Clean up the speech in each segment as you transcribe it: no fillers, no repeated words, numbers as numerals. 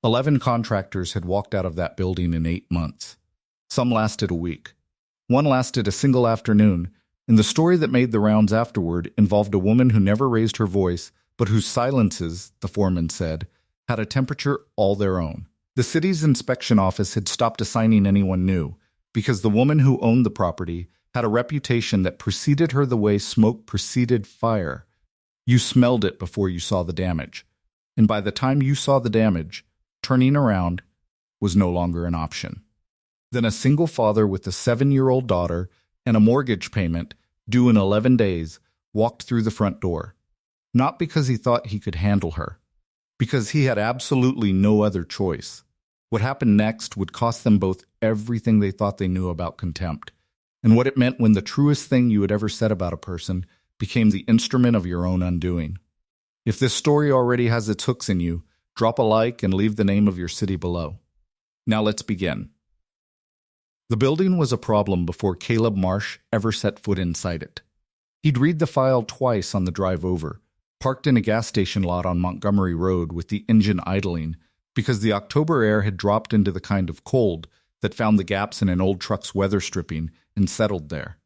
11 contractors had walked out of that building in 8 months. Some lasted a week. One lasted a single afternoon, and the story that made the rounds afterward involved a woman who never raised her voice, but whose silences, the foreman said, had a temperature all their own. The city's inspection office had stopped assigning anyone new, because the woman who owned the property had a reputation that preceded her the way smoke preceded fire. You smelled it before you saw the damage, and by the time you saw the damage, turning around was no longer an option. Then a single father with a 7-year-old daughter and a mortgage payment due in 11 days walked through the front door. Not because he thought he could handle her, because he had absolutely no other choice. What happened next would cost them both everything they thought they knew about contempt, and what it meant when the truest thing you had ever said about a person became the instrument of your own undoing. If this story already has its hooks in you, drop a like and leave the name of your city below. Now let's begin. The building was a problem before Caleb Marsh ever set foot inside it. He'd read the file twice on the drive over, parked in a gas station lot on Montgomery Road with the engine idling because the October air had dropped into the kind of cold that found the gaps in an old truck's weather stripping and settled there.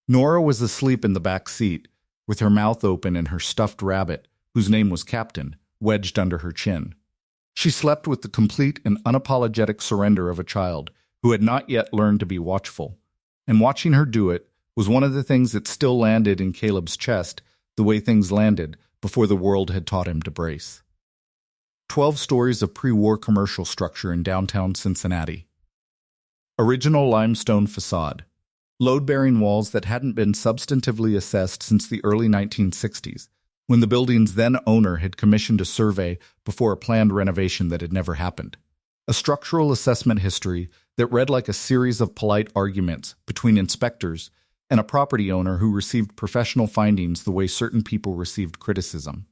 Nora was asleep in the back seat, with her mouth open and her stuffed rabbit, whose name was Captain, wedged under her chin. She slept with the complete and unapologetic surrender of a child who had not yet learned to be watchful, and watching her do it was one of the things that still landed in Caleb's chest the way things landed before the world had taught him to brace. 12 stories of pre-war commercial structure in downtown Cincinnati. Original limestone facade. Load-bearing walls that hadn't been substantively assessed since the early 1960s, when the building's then-owner had commissioned a survey before a planned renovation that had never happened. A structural assessment history that read like a series of polite arguments between inspectors and a property owner who received professional findings the way certain people received criticism.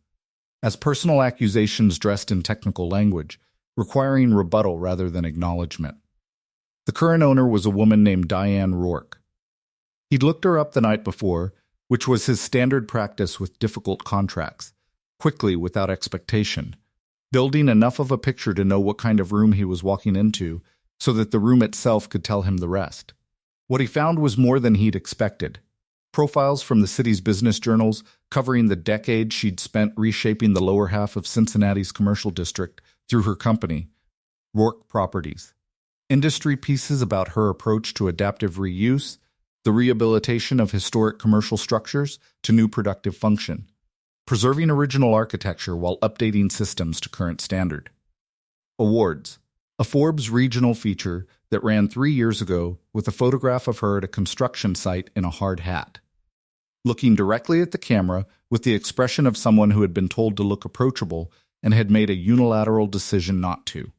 As personal accusations dressed in technical language, requiring rebuttal rather than acknowledgement. The current owner was a woman named Diane Rourke. He'd looked her up the night before, which was his standard practice with difficult contracts, quickly without expectation, building enough of a picture to know what kind of room he was walking into so that the room itself could tell him the rest. What he found was more than he'd expected. Profiles from the city's business journals covering the decade she'd spent reshaping the lower half of Cincinnati's commercial district through her company, Rourke Properties. Industry pieces about her approach to adaptive reuse, the rehabilitation of historic commercial structures to new productive function, preserving original architecture while updating systems to current standard. Awards. A Forbes regional feature that ran 3 years ago with a photograph of her at a construction site in a hard hat, looking directly at the camera with the expression of someone who had been told to look approachable and had made a unilateral decision not to.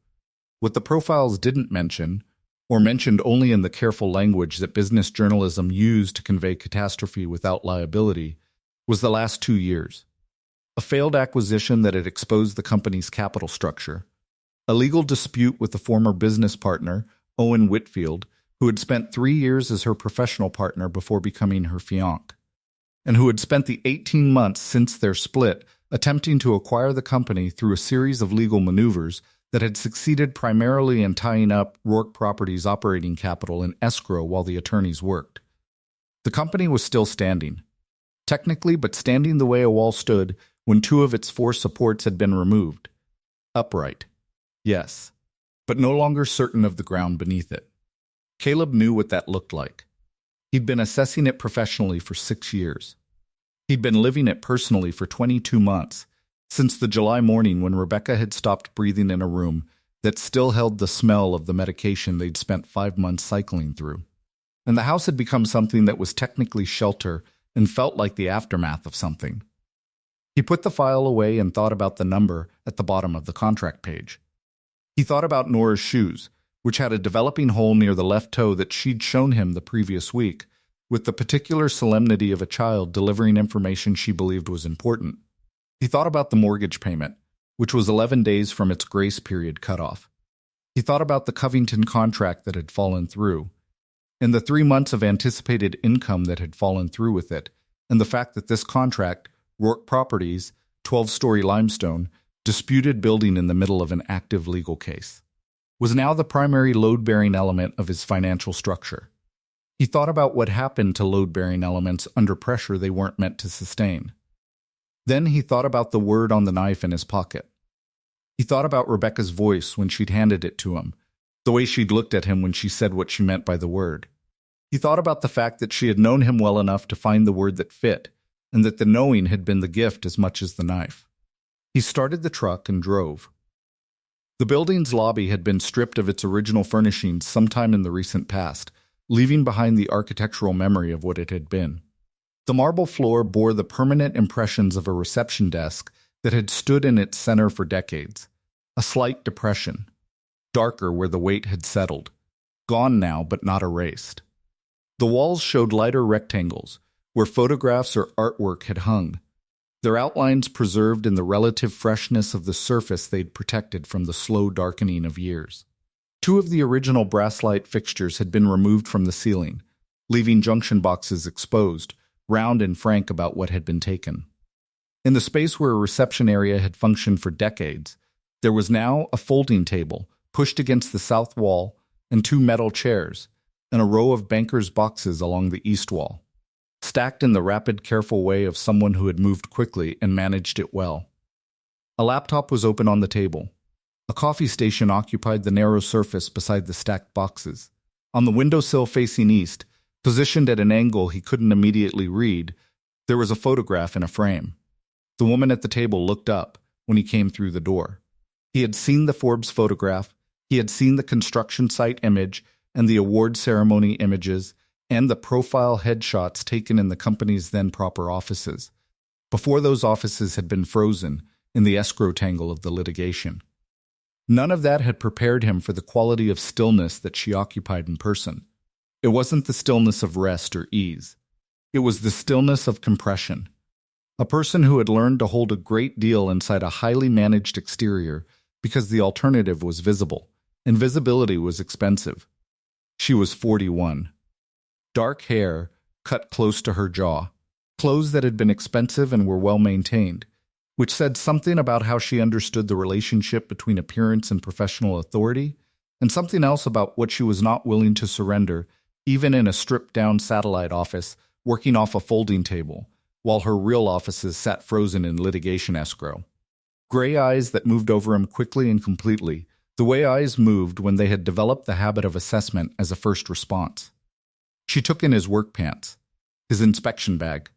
What the profiles didn't mention, or mentioned only in the careful language that business journalism used to convey catastrophe without liability, was the last 2 years. A failed acquisition that had exposed the company's capital structure, a legal dispute with a former business partner, Owen Whitfield, who had spent 3 years as her professional partner before becoming her fiancé, and who had spent the 18 months since their split attempting to acquire the company through a series of legal maneuvers that had succeeded primarily in tying up Rourke Properties' operating capital in escrow while the attorneys worked. The company was still standing, technically, but standing the way a wall stood when 2 of its 4 supports had been removed. Upright. Yes, but no longer certain of the ground beneath it. Caleb knew what that looked like. He'd been assessing it professionally for 6 years. He'd been living it personally for 22 months, since the July morning when Rebecca had stopped breathing in a room that still held the smell of the medication they'd spent 5 months cycling through. And the house had become something that was technically shelter and felt like the aftermath of something. He put the file away and thought about the number at the bottom of the contract page. He thought about Nora's shoes, which had a developing hole near the left toe that she'd shown him the previous week, with the particular solemnity of a child delivering information she believed was important. He thought about the mortgage payment, which was 11 days from its grace period cutoff. He thought about the Covington contract that had fallen through, and the 3 months of anticipated income that had fallen through with it, and the fact that this contract, Rourke Properties, 12-story limestone, disputed building in the middle of an active legal case, was now the primary load-bearing element of his financial structure. He thought about what happened to load-bearing elements under pressure they weren't meant to sustain. Then he thought about the word on the knife in his pocket. He thought about Rebecca's voice when she'd handed it to him, the way she'd looked at him when she said what she meant by the word. He thought about the fact that she had known him well enough to find the word that fit, and that the knowing had been the gift as much as the knife. He started the truck and drove. The building's lobby had been stripped of its original furnishings sometime in the recent past, leaving behind the architectural memory of what it had been. The marble floor bore the permanent impressions of a reception desk that had stood in its center for decades, a slight depression, darker where the weight had settled, gone now but not erased. The walls showed lighter rectangles, where photographs or artwork had hung, their outlines preserved in the relative freshness of the surface they'd protected from the slow darkening of years. 2 of the original brass light fixtures had been removed from the ceiling, leaving junction boxes exposed, round and frank about what had been taken. In the space where a reception area had functioned for decades, there was now a folding table pushed against the south wall and 2 metal chairs, and a row of bankers' boxes along the east wall, stacked in the rapid, careful way of someone who had moved quickly and managed it well. A laptop was open on the table. A coffee station occupied the narrow surface beside the stacked boxes. On the windowsill facing east, positioned at an angle he couldn't immediately read, there was a photograph in a frame. The woman at the table looked up when he came through the door. He had seen the Forbes photograph, he had seen the construction site image and the award ceremony images, and the profile headshots taken in the company's then proper offices, before those offices had been frozen in the escrow tangle of the litigation. None of that had prepared him for the quality of stillness that she occupied in person. It wasn't the stillness of rest or ease. It was the stillness of compression. A person who had learned to hold a great deal inside a highly managed exterior because the alternative was visible, and visibility was expensive. She was 41. Dark hair, cut close to her jaw, clothes that had been expensive and were well maintained, which said something about how she understood the relationship between appearance and professional authority, and something else about what she was not willing to surrender, even in a stripped-down satellite office working off a folding table, while her real offices sat frozen in litigation escrow. Gray eyes that moved over him quickly and completely, the way eyes moved when they had developed the habit of assessment as a first response. She took in his work pants, his inspection bag,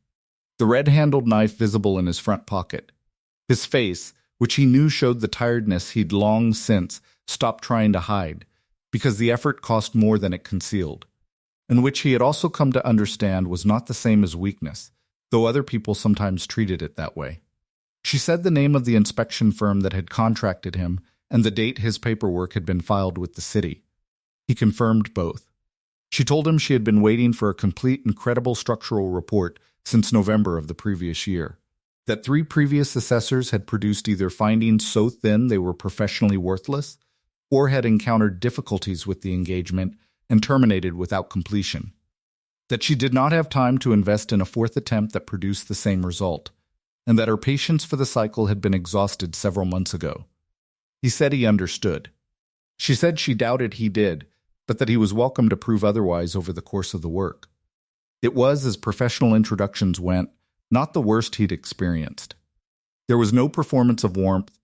the red-handled knife visible in his front pocket, his face, which he knew showed the tiredness he'd long since stopped trying to hide, because the effort cost more than it concealed, and which he had also come to understand was not the same as weakness, though other people sometimes treated it that way. She said the name of the inspection firm that had contracted him and the date his paperwork had been filed with the city. He confirmed both. She told him she had been waiting for a complete and credible structural report since November of the previous year, that 3 previous assessors had produced either findings so thin they were professionally worthless, or had encountered difficulties with the engagement and terminated without completion, that she did not have time to invest in a 4th attempt that produced the same result, and that her patience for the cycle had been exhausted several months ago. He said he understood. She said she doubted he did, but that he was welcome to prove otherwise over the course of the work. It was, as professional introductions went, not the worst he'd experienced. There was no performance of warmth,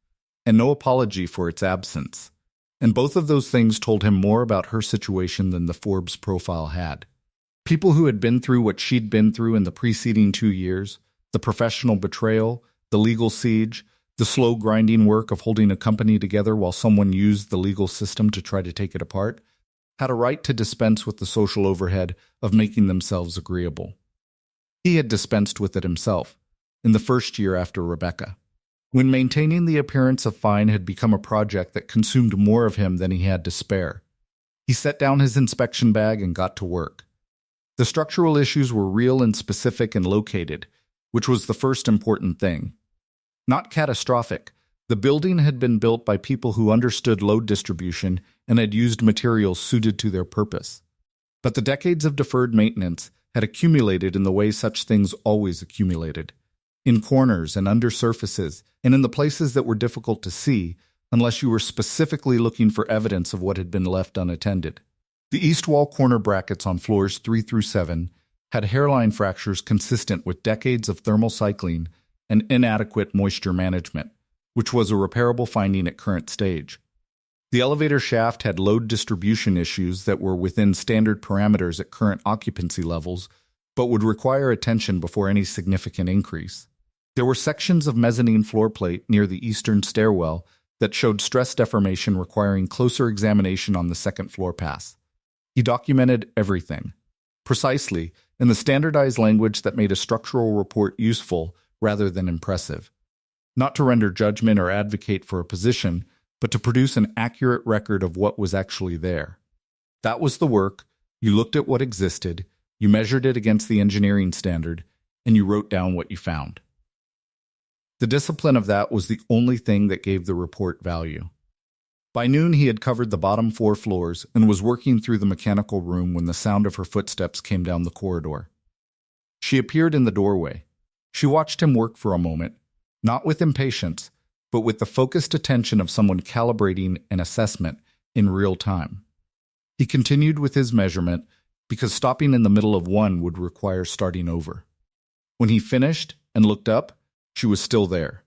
and no apology for its absence, and both of those things told him more about her situation than the Forbes profile had. People who had been through what she'd been through in the preceding 2 years, the professional betrayal, the legal siege, the slow grinding work of holding a company together while someone used the legal system to try to take it apart, had a right to dispense with the social overhead of making themselves agreeable. He had dispensed with it himself, in the first year after Rebecca, when maintaining the appearance of fine had become a project that consumed more of him than he had to spare. He set down his inspection bag and got to work. The structural issues were real and specific and located, which was the first important thing. Not catastrophic. The building had been built by people who understood load distribution and had used materials suited to their purpose. But the decades of deferred maintenance had accumulated in the way such things always accumulated, in corners and under surfaces, and in the places that were difficult to see unless you were specifically looking for evidence of what had been left unattended. The east wall corner brackets on floors 3 through 7 had hairline fractures consistent with decades of thermal cycling and inadequate moisture management, which was a repairable finding at current stage. The elevator shaft had load distribution issues that were within standard parameters at current occupancy levels, but would require attention before any significant increase. There were sections of mezzanine floor plate near the eastern stairwell that showed stress deformation requiring closer examination on the second floor pass. He documented everything, precisely, in the standardized language that made a structural report useful rather than impressive. Not to render judgment or advocate for a position, but to produce an accurate record of what was actually there. That was the work. You looked at what existed, you measured it against the engineering standard, and you wrote down what you found. The discipline of that was the only thing that gave the report value. By noon, he had covered the bottom 4 floors and was working through the mechanical room when the sound of her footsteps came down the corridor. She appeared in the doorway. She watched him work for a moment, not with impatience, but with the focused attention of someone calibrating an assessment in real time. He continued with his measurement because stopping in the middle of one would require starting over. When he finished and looked up, she was still there.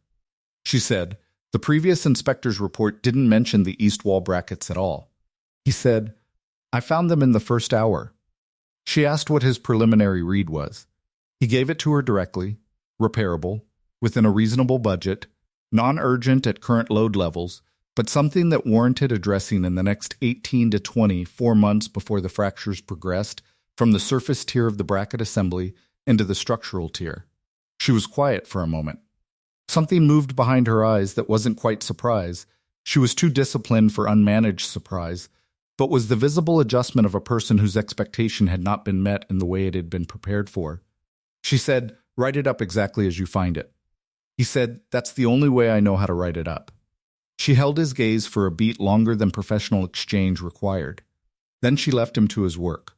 She said, "The previous inspector's report didn't mention the east wall brackets at all." He said, "I found them in the first hour." She asked what his preliminary read was. He gave it to her directly, repairable, within a reasonable budget, non-urgent at current load levels, but something that warranted addressing in the next 18 to 24 months before the fractures progressed from the surface tier of the bracket assembly into the structural tier. She was quiet for a moment. Something moved behind her eyes that wasn't quite surprise. She was too disciplined for unmanaged surprise, but was the visible adjustment of a person whose expectation had not been met in the way it had been prepared for. She said, "Write it up exactly as you find it." He said, "That's the only way I know how to write it up." She held his gaze for a beat longer than professional exchange required. Then she left him to his work.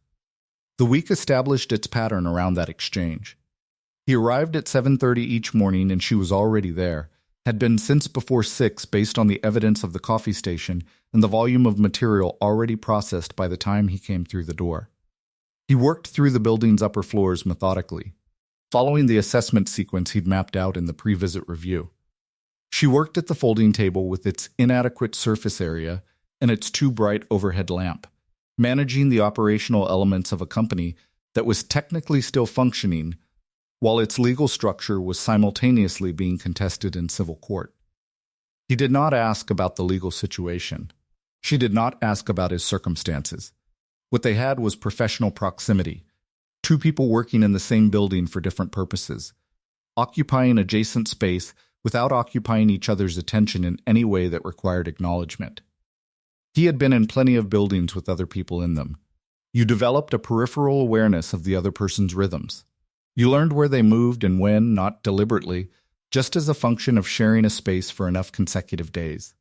The week established its pattern around that exchange. He arrived at 7:30 each morning and she was already there, had been since before 6 based on the evidence of the coffee station and the volume of material already processed by the time he came through the door. He worked through the building's upper floors methodically, following the assessment sequence he'd mapped out in the pre-visit review. She worked at the folding table with its inadequate surface area and its too bright overhead lamp, managing the operational elements of a company that was technically still functioning while its legal structure was simultaneously being contested in civil court. He did not ask about the legal situation. She did not ask about his circumstances. What they had was professional proximity, 2 people working in the same building for different purposes, occupying adjacent space without occupying each other's attention in any way that required acknowledgement. He had been in plenty of buildings with other people in them. You developed a peripheral awareness of the other person's rhythms. You learned where they moved and when, not deliberately, just as a function of sharing a space for enough consecutive days.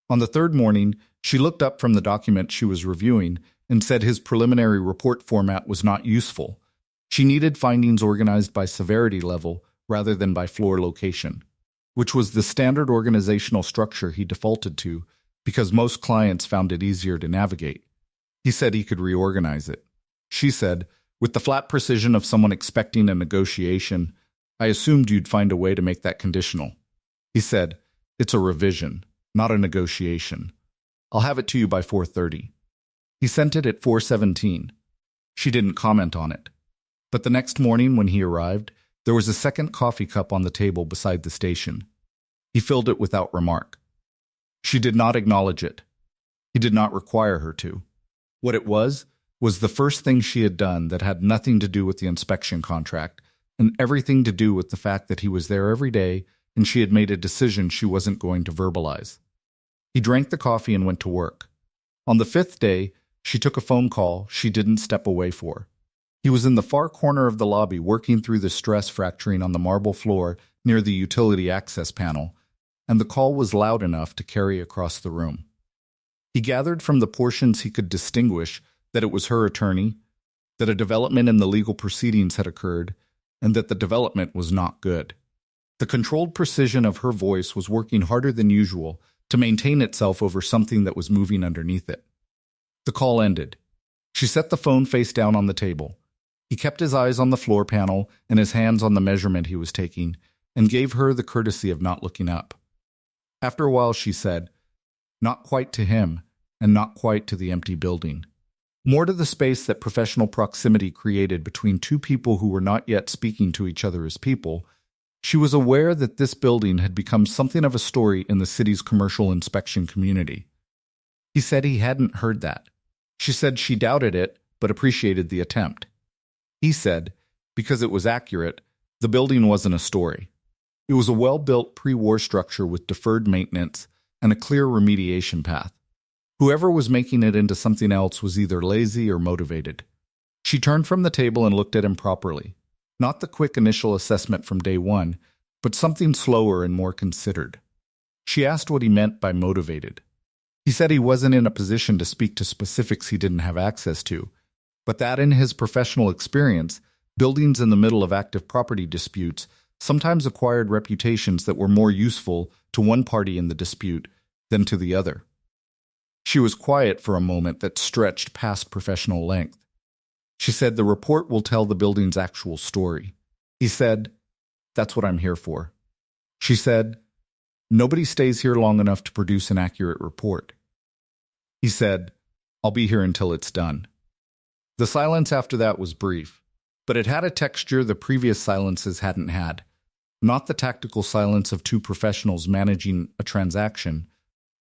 On the 3rd morning, she looked up from the document she was reviewing and said his preliminary report format was not useful. She needed findings organized by severity level rather than by floor location, which was the standard organizational structure he defaulted to because most clients found it easier to navigate. He said he could reorganize it. She said, "With the flat precision of someone expecting a negotiation, I assumed you'd find a way to make that conditional." He said, "It's a revision, not a negotiation. I'll have it to you by 4:30. He sent it at 4:17. She didn't comment on it. But the next morning when he arrived, there was a second coffee cup on the table beside the station. He filled it without remark. She did not acknowledge it. He did not require her to. What it was the first thing she had done that had nothing to do with the inspection contract and everything to do with the fact that he was there every day and she had made a decision she wasn't going to verbalize. He drank the coffee and went to work. On the 5th day, she took a phone call she didn't step away for. He was in the far corner of the lobby working through the stress fracturing on the marble floor near the utility access panel, and the call was loud enough to carry across the room. He gathered from the portions he could distinguish that it was her attorney, that a development in the legal proceedings had occurred, and that the development was not good. The controlled precision of her voice was working harder than usual to maintain itself over something that was moving underneath it. The call ended. She set the phone face down on the table. He kept his eyes on the floor panel and his hands on the measurement he was taking, and gave her the courtesy of not looking up. After a while she said, "Not quite to him, and not quite to the empty building. More to the space that professional proximity created between two people who were not yet speaking to each other as people." She was aware that this building had become something of a story in the city's commercial inspection community. He said he hadn't heard that. She said she doubted it, but appreciated the attempt. He said, because it was accurate, the building wasn't a story. It was a well-built pre-war structure with deferred maintenance and a clear remediation path. Whoever was making it into something else was either lazy or motivated. She turned from the table and looked at him properly. Not the quick initial assessment from day one, but something slower and more considered. She asked what he meant by motivated. He said he wasn't in a position to speak to specifics he didn't have access to, but that in his professional experience, buildings in the middle of active property disputes sometimes acquired reputations that were more useful to one party in the dispute than to the other. She was quiet for a moment that stretched past professional length. She said, "The report will tell the building's actual story." He said, "That's what I'm here for." She said, "Nobody stays here long enough to produce an accurate report." He said, "I'll be here until it's done." The silence after that was brief, but it had a texture the previous silences hadn't had. Not the tactical silence of two professionals managing a transaction,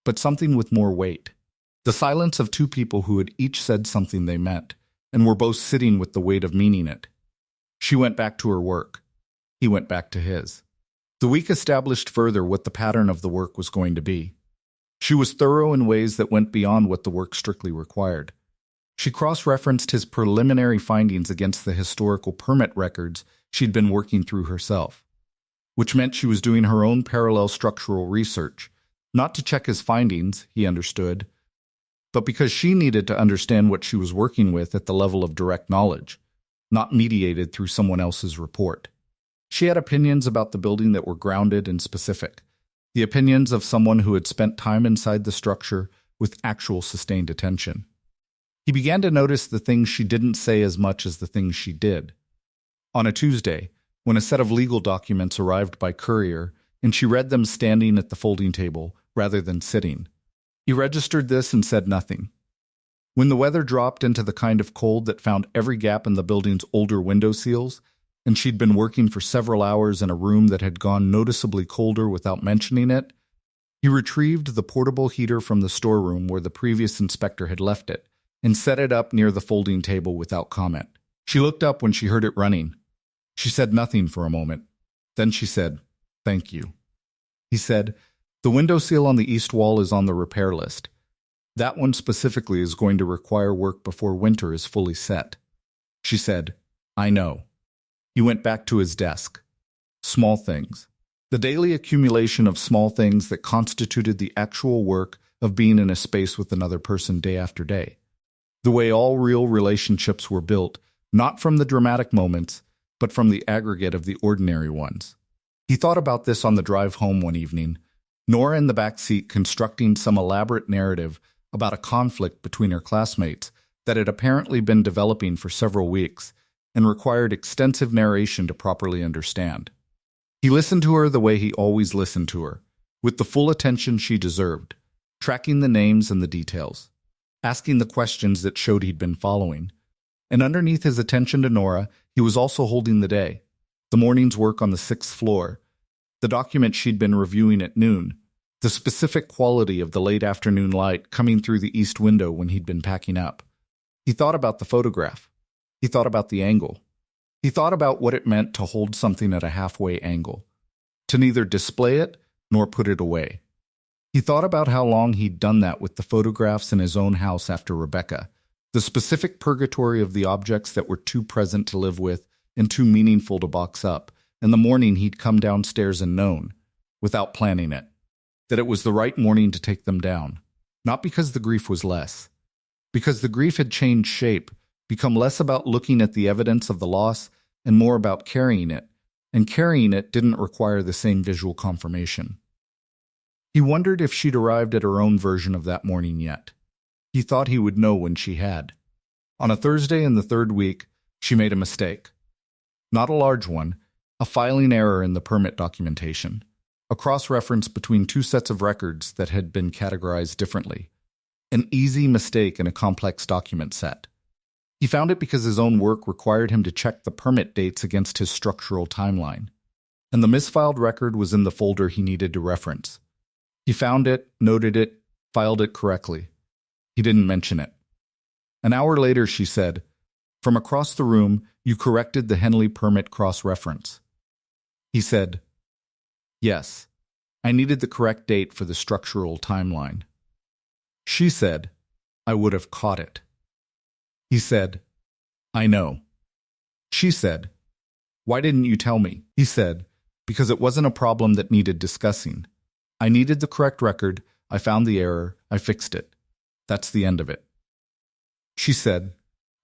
but something with more weight. The silence of two people who had each said something they meant, and were both sitting with the weight of meaning it. She went back to her work. He went back to his. The week established further what the pattern of the work was going to be. She was thorough in ways that went beyond what the work strictly required. She cross-referenced his preliminary findings against the historical permit records she'd been working through herself, which meant she was doing her own parallel structural research, not to check his findings, he understood, but because she needed to understand what she was working with at the level of direct knowledge, not mediated through someone else's report. She had opinions about the building that were grounded and specific, the opinions of someone who had spent time inside the structure with actual sustained attention. He began to notice the things she didn't say as much as the things she did. On a Tuesday, when a set of legal documents arrived by courier, and she read them standing at the folding table rather than sitting, he registered this and said nothing. When the weather dropped into the kind of cold that found every gap in the building's older window seals, and she'd been working for several hours in a room that had gone noticeably colder without mentioning it, he retrieved the portable heater from the storeroom where the previous inspector had left it, and set it up near the folding table without comment. She looked up when she heard it running. She said nothing for a moment. Then she said, "Thank you." He said, "The window seal on the east wall is on the repair list. That one specifically is going to require work before winter is fully set." She said, "I know." He went back to his desk. Small things. The daily accumulation of small things that constituted the actual work of being in a space with another person day after day. The way all real relationships were built, not from the dramatic moments, but from the aggregate of the ordinary ones. He thought about this on the drive home one evening, Nora in the back seat constructing some elaborate narrative about a conflict between her classmates that had apparently been developing for several weeks and required extensive narration to properly understand. He listened to her the way he always listened to her, with the full attention she deserved, tracking the names and the details, asking the questions that showed he'd been following. And underneath his attention to Nora, he was also holding the day, the morning's work on the 6th floor, the document she'd been reviewing at noon, the specific quality of the late afternoon light coming through the east window when he'd been packing up. He thought about the photograph. He thought about the angle. He thought about what it meant to hold something at a halfway angle, to neither display it nor put it away. He thought about how long he'd done that with the photographs in his own house after Rebecca, the specific purgatory of the objects that were too present to live with and too meaningful to box up, and the morning he'd come downstairs and known, without planning it, that it was the right morning to take them down, not because the grief was less, because the grief had changed shape, become less about looking at the evidence of the loss and more about carrying it, and carrying it didn't require the same visual confirmation. He wondered if she'd arrived at her own version of that morning yet. He thought he would know when she had. On a Thursday in the third week, she made a mistake. Not a large one, a filing error in the permit documentation, a cross-reference between two sets of records that had been categorized differently, an easy mistake in a complex document set. He found it because his own work required him to check the permit dates against his structural timeline, and the misfiled record was in the folder he needed to reference. He found it, noted it, filed it correctly. He didn't mention it. An hour later, she said, "From across the room, you corrected the Henley permit cross-reference." He said, "Yes, I needed the correct date for the structural timeline." She said, "I would have caught it." He said, "I know." She said, "Why didn't you tell me?" He said, "Because it wasn't a problem that needed discussing. I needed the correct record, I found the error, I fixed it. That's the end of it." She said,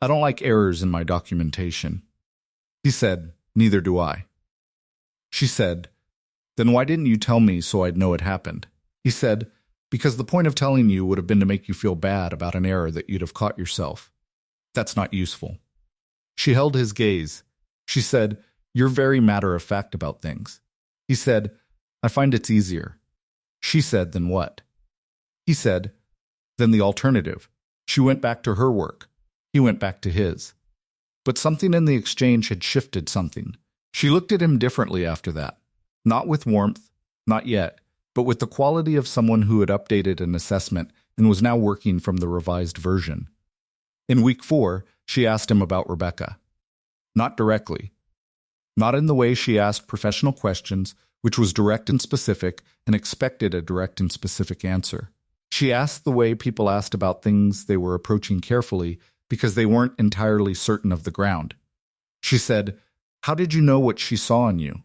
"I don't like errors in my documentation." He said, "Neither do I." She said, "Then why didn't you tell me so I'd know it happened?" He said, "Because the point of telling you would have been to make you feel bad about an error that you'd have caught yourself. That's not useful." She held his gaze. She said, "You're very matter-of-fact about things." He said, "I find it's easier." She said, "Then what?" He said, "Then the alternative." She went back to her work. He went back to his. But something in the exchange had shifted something. She looked at him differently after that. Not with warmth, not yet, but with the quality of someone who had updated an assessment and was now working from the revised version. In week 4, she asked him about Rebecca. Not directly. Not in the way she asked professional questions, which was direct and specific, and expected a direct and specific answer. She asked the way people asked about things they were approaching carefully because they weren't entirely certain of the ground. She said, "How did you know what she saw in you?"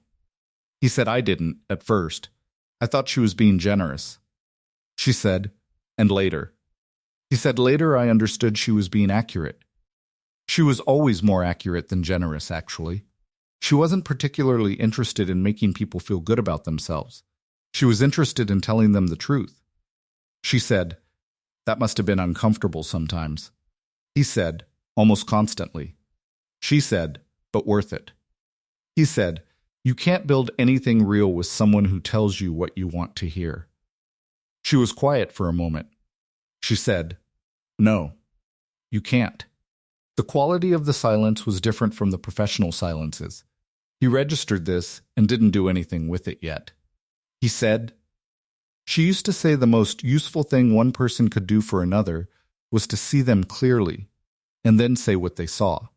He said, "I didn't, at first. I thought she was being generous." She said, "And later?" He said, "Later I understood she was being accurate." She was always more accurate than generous, actually. She wasn't particularly interested in making people feel good about themselves. She was interested in telling them the truth. She said, "That must have been uncomfortable sometimes." He said, "Almost constantly." She said, "But worth it." He said, "You can't build anything real with someone who tells you what you want to hear." She was quiet for a moment. She said, "No, you can't." The quality of the silence was different from the professional silences. He registered this and didn't do anything with it yet. He said, "She used to say the most useful thing one person could do for another was to see them clearly and then say what they saw.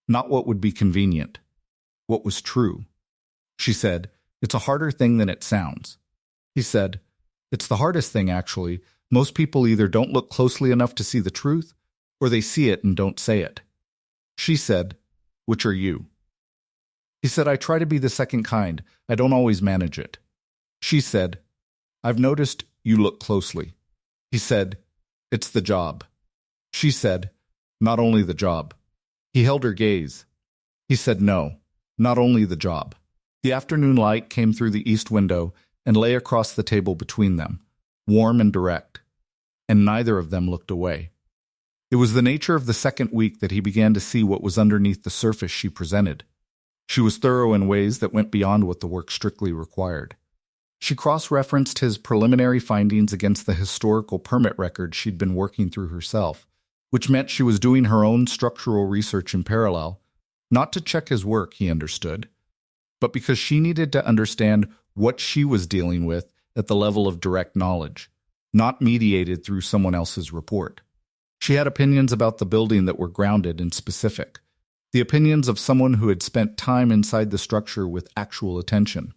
Not what would be convenient, what was true." She said, "It's a harder thing than it sounds." He said, "It's the hardest thing, actually. Most people either don't look closely enough to see the truth, or they see it and don't say it." She said, "Which are you?" He said, "I try to be the second kind. I don't always manage it." She said, "I've noticed you look closely." He said, "It's the job." She said, "Not only the job." He held her gaze. He said, "No, not only the job." The afternoon light came through the east window and lay across the table between them, warm and direct, and neither of them looked away. It was the nature of the second week that he began to see what was underneath the surface she presented. She was thorough in ways that went beyond what the work strictly required. She cross-referenced his preliminary findings against the historical permit record she'd been working through herself, which meant she was doing her own structural research in parallel, not to check his work, he understood, but because she needed to understand what she was dealing with at the level of direct knowledge, not mediated through someone else's report. She had opinions about the building that were grounded and specific, the opinions of someone who had spent time inside the structure with actual attention.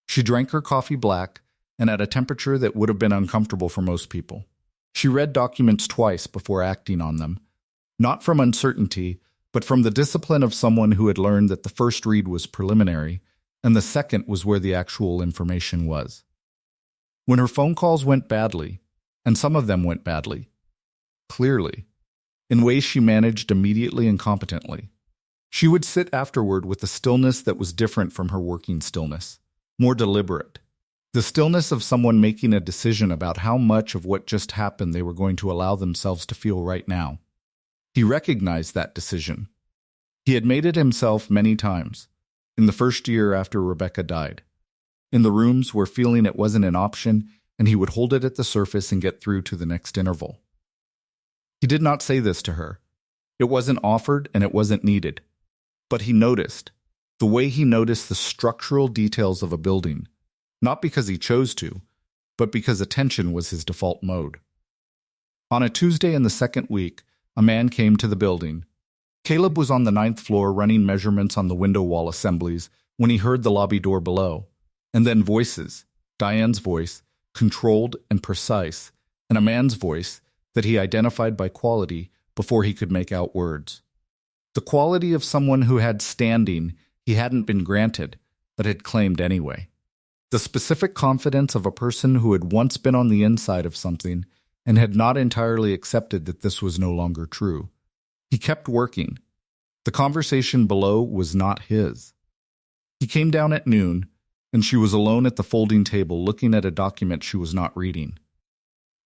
She drank her coffee black and at a temperature that would have been uncomfortable for most people. She read documents twice before acting on them, not from uncertainty, but from the discipline of someone who had learned that the first read was preliminary and the second was where the actual information was. When her phone calls went badly, and some of them went badly, clearly, in ways she managed immediately and competently, She would sit afterward with a stillness that was different from her working stillness, more deliberate. The stillness of someone making a decision about how much of what just happened they were going to allow themselves to feel right now. He recognized that decision. He had made it himself many times, in the first year after Rebecca died, in the rooms where feeling it wasn't an option, and he would hold it at the surface and get through to the next interval. He did not say this to her. It wasn't offered and it wasn't needed. But he noticed, the way he noticed the structural details of a building, not because he chose to, but because attention was his default mode. On a Tuesday in the second week, a man came to the building. Caleb was on the 9th floor running measurements on the window wall assemblies when he heard the lobby door below, and then voices, Diane's voice, controlled and precise, and a man's voice that he identified by quality before he could make out words. The quality of someone who had standing he hadn't been granted, but had claimed anyway. The specific confidence of a person who had once been on the inside of something and had not entirely accepted that this was no longer true. He kept working. The conversation below was not his. He came down at noon, and she was alone at the folding table looking at a document she was not reading.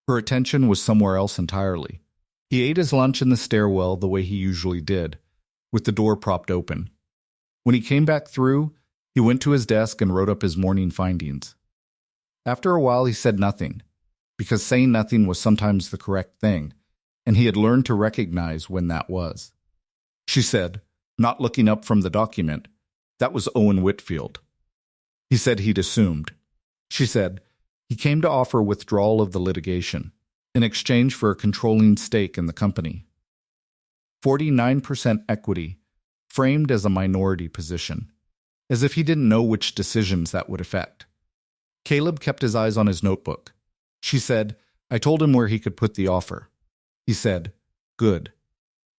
Her attention was somewhere else entirely. He ate his lunch in the stairwell the way he usually did, with the door propped open. When he came back through, he went to his desk and wrote up his morning findings. After a while, he said nothing, because saying nothing was sometimes the correct thing, and he had learned to recognize when that was. She said, not looking up from the document, that was Owen Whitfield. He said he'd assumed. She said, he came to offer withdrawal of the litigation, in exchange for a controlling stake in the company. 49% equity, framed as a minority position, as if he didn't know which decisions that would affect. Caleb kept his eyes on his notebook. She said, I told him where he could put the offer. He said, good.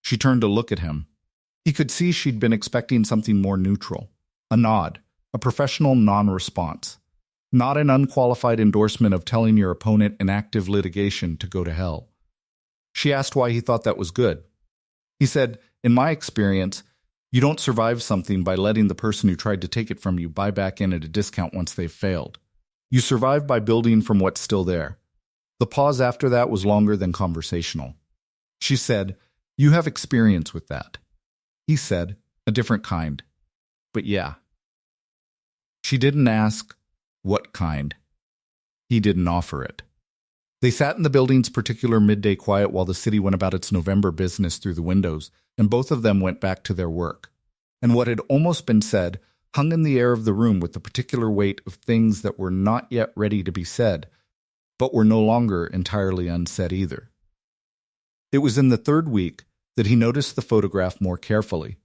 She turned to look at him. He could see she'd been expecting something more neutral, a nod, a professional non-response, not an unqualified endorsement of telling your opponent in active litigation to go to hell. She asked why he thought that was good. He said, in my experience, you don't survive something by letting the person who tried to take it from you buy back in at a discount once they've failed. You survive by building from what's still there. The pause after that was longer than conversational. She said, you have experience with that. He said, a different kind. But yeah. She didn't ask, what kind? He didn't offer it. They sat in the building's particular midday quiet while the city went about its November business through the windows, and both of them went back to their work. And what had almost been said hung in the air of the room with the particular weight of things that were not yet ready to be said, but were no longer entirely unsaid either. It was in the third week that he noticed the photograph more carefully.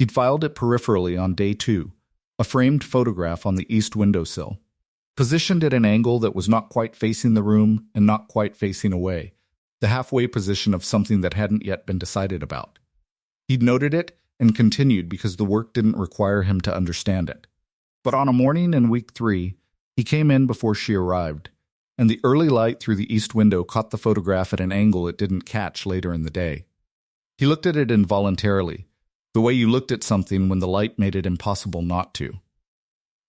He'd filed it peripherally on day 2, a framed photograph on the east windowsill, positioned at an angle that was not quite facing the room and not quite facing away, the halfway position of something that hadn't yet been decided about. He'd noted it and continued because the work didn't require him to understand it. But on a morning in week 3, he came in before she arrived, and the early light through the east window caught the photograph at an angle it didn't catch later in the day. He looked at it involuntarily, the way you looked at something when the light made it impossible not to.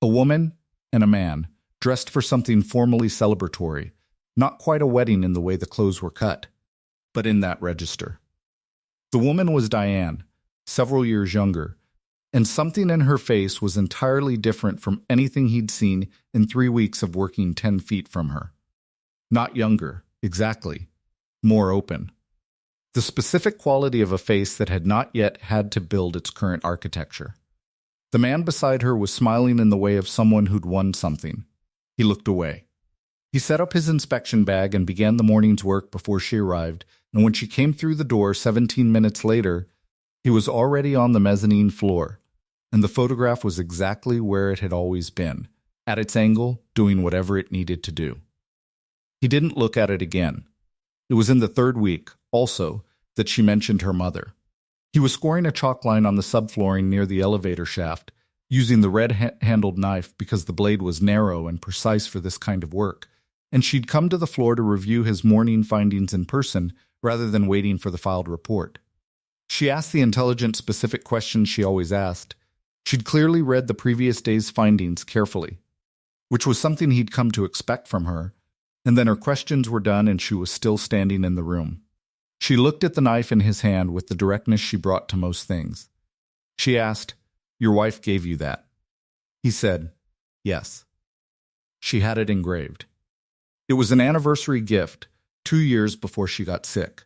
A woman and a man, dressed for something formally celebratory, not quite a wedding in the way the clothes were cut, but in that register. The woman was Diane, several years younger, and something in her face was entirely different from anything he'd seen in 3 weeks of working 10 feet from her. Not younger, exactly. More open. The specific quality of a face that had not yet had to build its current architecture. The man beside her was smiling in the way of someone who'd won something. He looked away. He set up his inspection bag and began the morning's work before she arrived, and when she came through the door 17 minutes later, he was already on the mezzanine floor, and the photograph was exactly where it had always been, at its angle, doing whatever it needed to do. He didn't look at it again. It was in the third week, also, that she mentioned her mother. He was scoring a chalk line on the subflooring near the elevator shaft, using the red-handled knife because the blade was narrow and precise for this kind of work, and she'd come to the floor to review his morning findings in person rather than waiting for the filed report. She asked the intelligent, specific questions she always asked. She'd clearly read the previous day's findings carefully, which was something he'd come to expect from her, and then her questions were done and she was still standing in the room. She looked at the knife in his hand with the directness she brought to most things. She asked, "Your wife gave you that?" He said, "Yes." She had it engraved. It was an anniversary gift, 2 years before she got sick.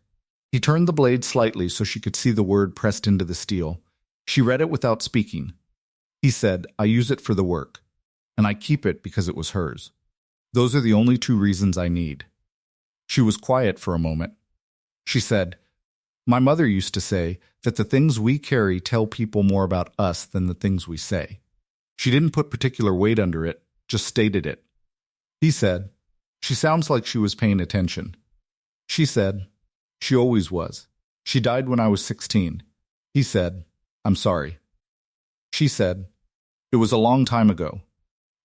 He turned the blade slightly so she could see the word pressed into the steel. She read it without speaking. He said, "I use it for the work, and I keep it because it was hers. Those are the only 2 reasons I need." She was quiet for a moment. She said, "My mother used to say that the things we carry tell people more about us than the things we say." She didn't put particular weight under it, just stated it. He said, "She sounds like she was paying attention." She said, "She always was. She died when I was 16. He said, "I'm sorry." She said, "It was a long time ago."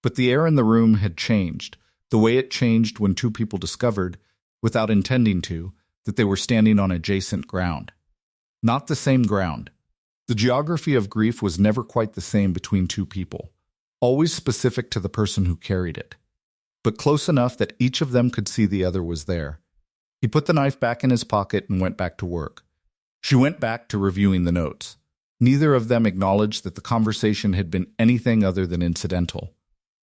But the air in the room had changed, the way it changed when 2 people discovered, without intending to, that they were standing on adjacent ground. Not the same ground. The geography of grief was never quite the same between 2 people, always specific to the person who carried it, but close enough that each of them could see the other was there. He put the knife back in his pocket and went back to work. She went back to reviewing the notes. Neither of them acknowledged that the conversation had been anything other than incidental.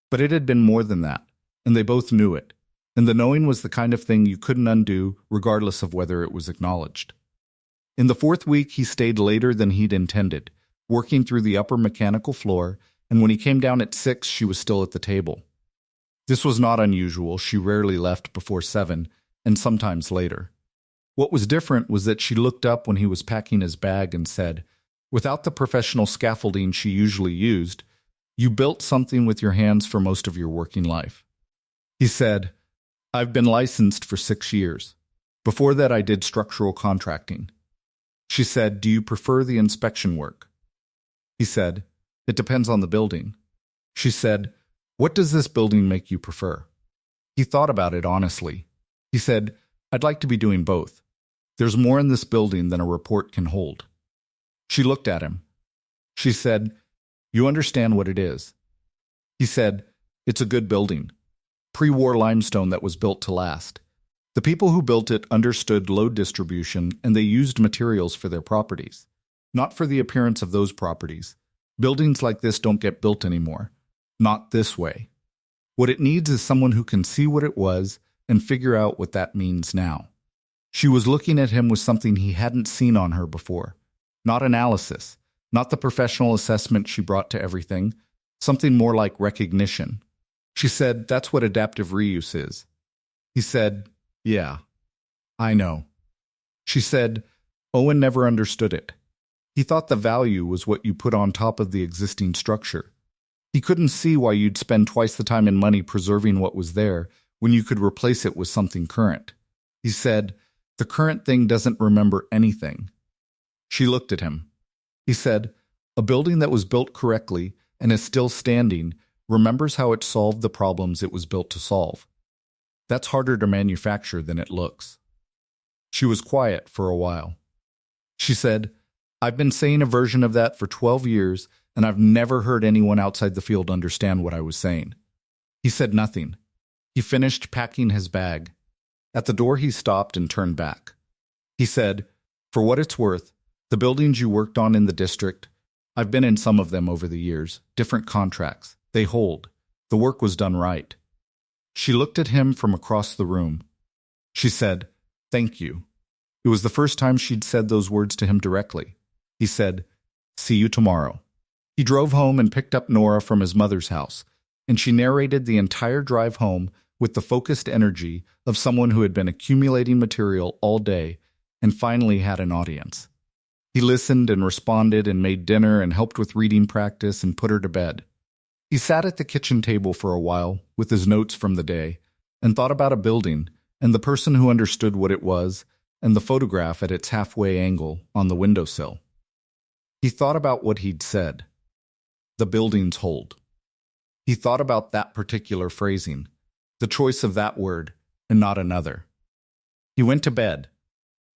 But it had been more than that, and they both knew it. And the knowing was the kind of thing you couldn't undo, regardless of whether it was acknowledged. In the 4th week, he stayed later than he'd intended, working through the upper mechanical floor, and when he came down at 6, she was still at the table. This was not unusual. She rarely left before 7, and sometimes later. What was different was that she looked up when he was packing his bag and said, without the professional scaffolding she usually used, "You built something with your hands for most of your working life." He said, "I've been licensed for 6 years. Before that, I did structural contracting." She said, "Do you prefer the inspection work?" He said, "It depends on the building." She said, "What does this building make you prefer?" He thought about it honestly. He said, "I'd like to be doing both. There's more in this building than a report can hold." She looked at him. She said, "You understand what it is?" He said, "It's a good building. Pre-war limestone that was built to last. The people who built it understood load distribution and they used materials for their properties, not for the appearance of those properties. Buildings like this don't get built anymore. Not this way. What it needs is someone who can see what it was and figure out what that means now." She was looking at him with something he hadn't seen on her before. Not analysis, not the professional assessment she brought to everything, something more like recognition. She said, "That's what adaptive reuse is." He said, "Yeah, I know." She said, "Owen never understood it. He thought the value was what you put on top of the existing structure. He couldn't see why you'd spend twice the time and money preserving what was there when you could replace it with something current." He said, "The current thing doesn't remember anything." She looked at him. He said, "A building that was built correctly and is still standing remembers how it solved the problems it was built to solve. That's harder to manufacture than it looks." She was quiet for a while. She said, "I've been saying a version of that for 12 years, and I've never heard anyone outside the field understand what I was saying." He said nothing. He finished packing his bag. At the door he stopped and turned back. He said, "For what it's worth, the buildings you worked on in the district, I've been in some of them over the years, different contracts. They hold. The work was done right." She looked at him from across the room. She said, "Thank you." It was the first time she'd said those words to him directly. He said, "See you tomorrow." He drove home and picked up Nora from his mother's house, and she narrated the entire drive home with the focused energy of someone who had been accumulating material all day and finally had an audience. He listened and responded and made dinner and helped with reading practice and put her to bed. He sat at the kitchen table for a while with his notes from the day and thought about a building and the person who understood what it was and the photograph at its halfway angle on the windowsill. He thought about what he'd said. The buildings hold. He thought about that particular phrasing, the choice of that word and not another. He went to bed.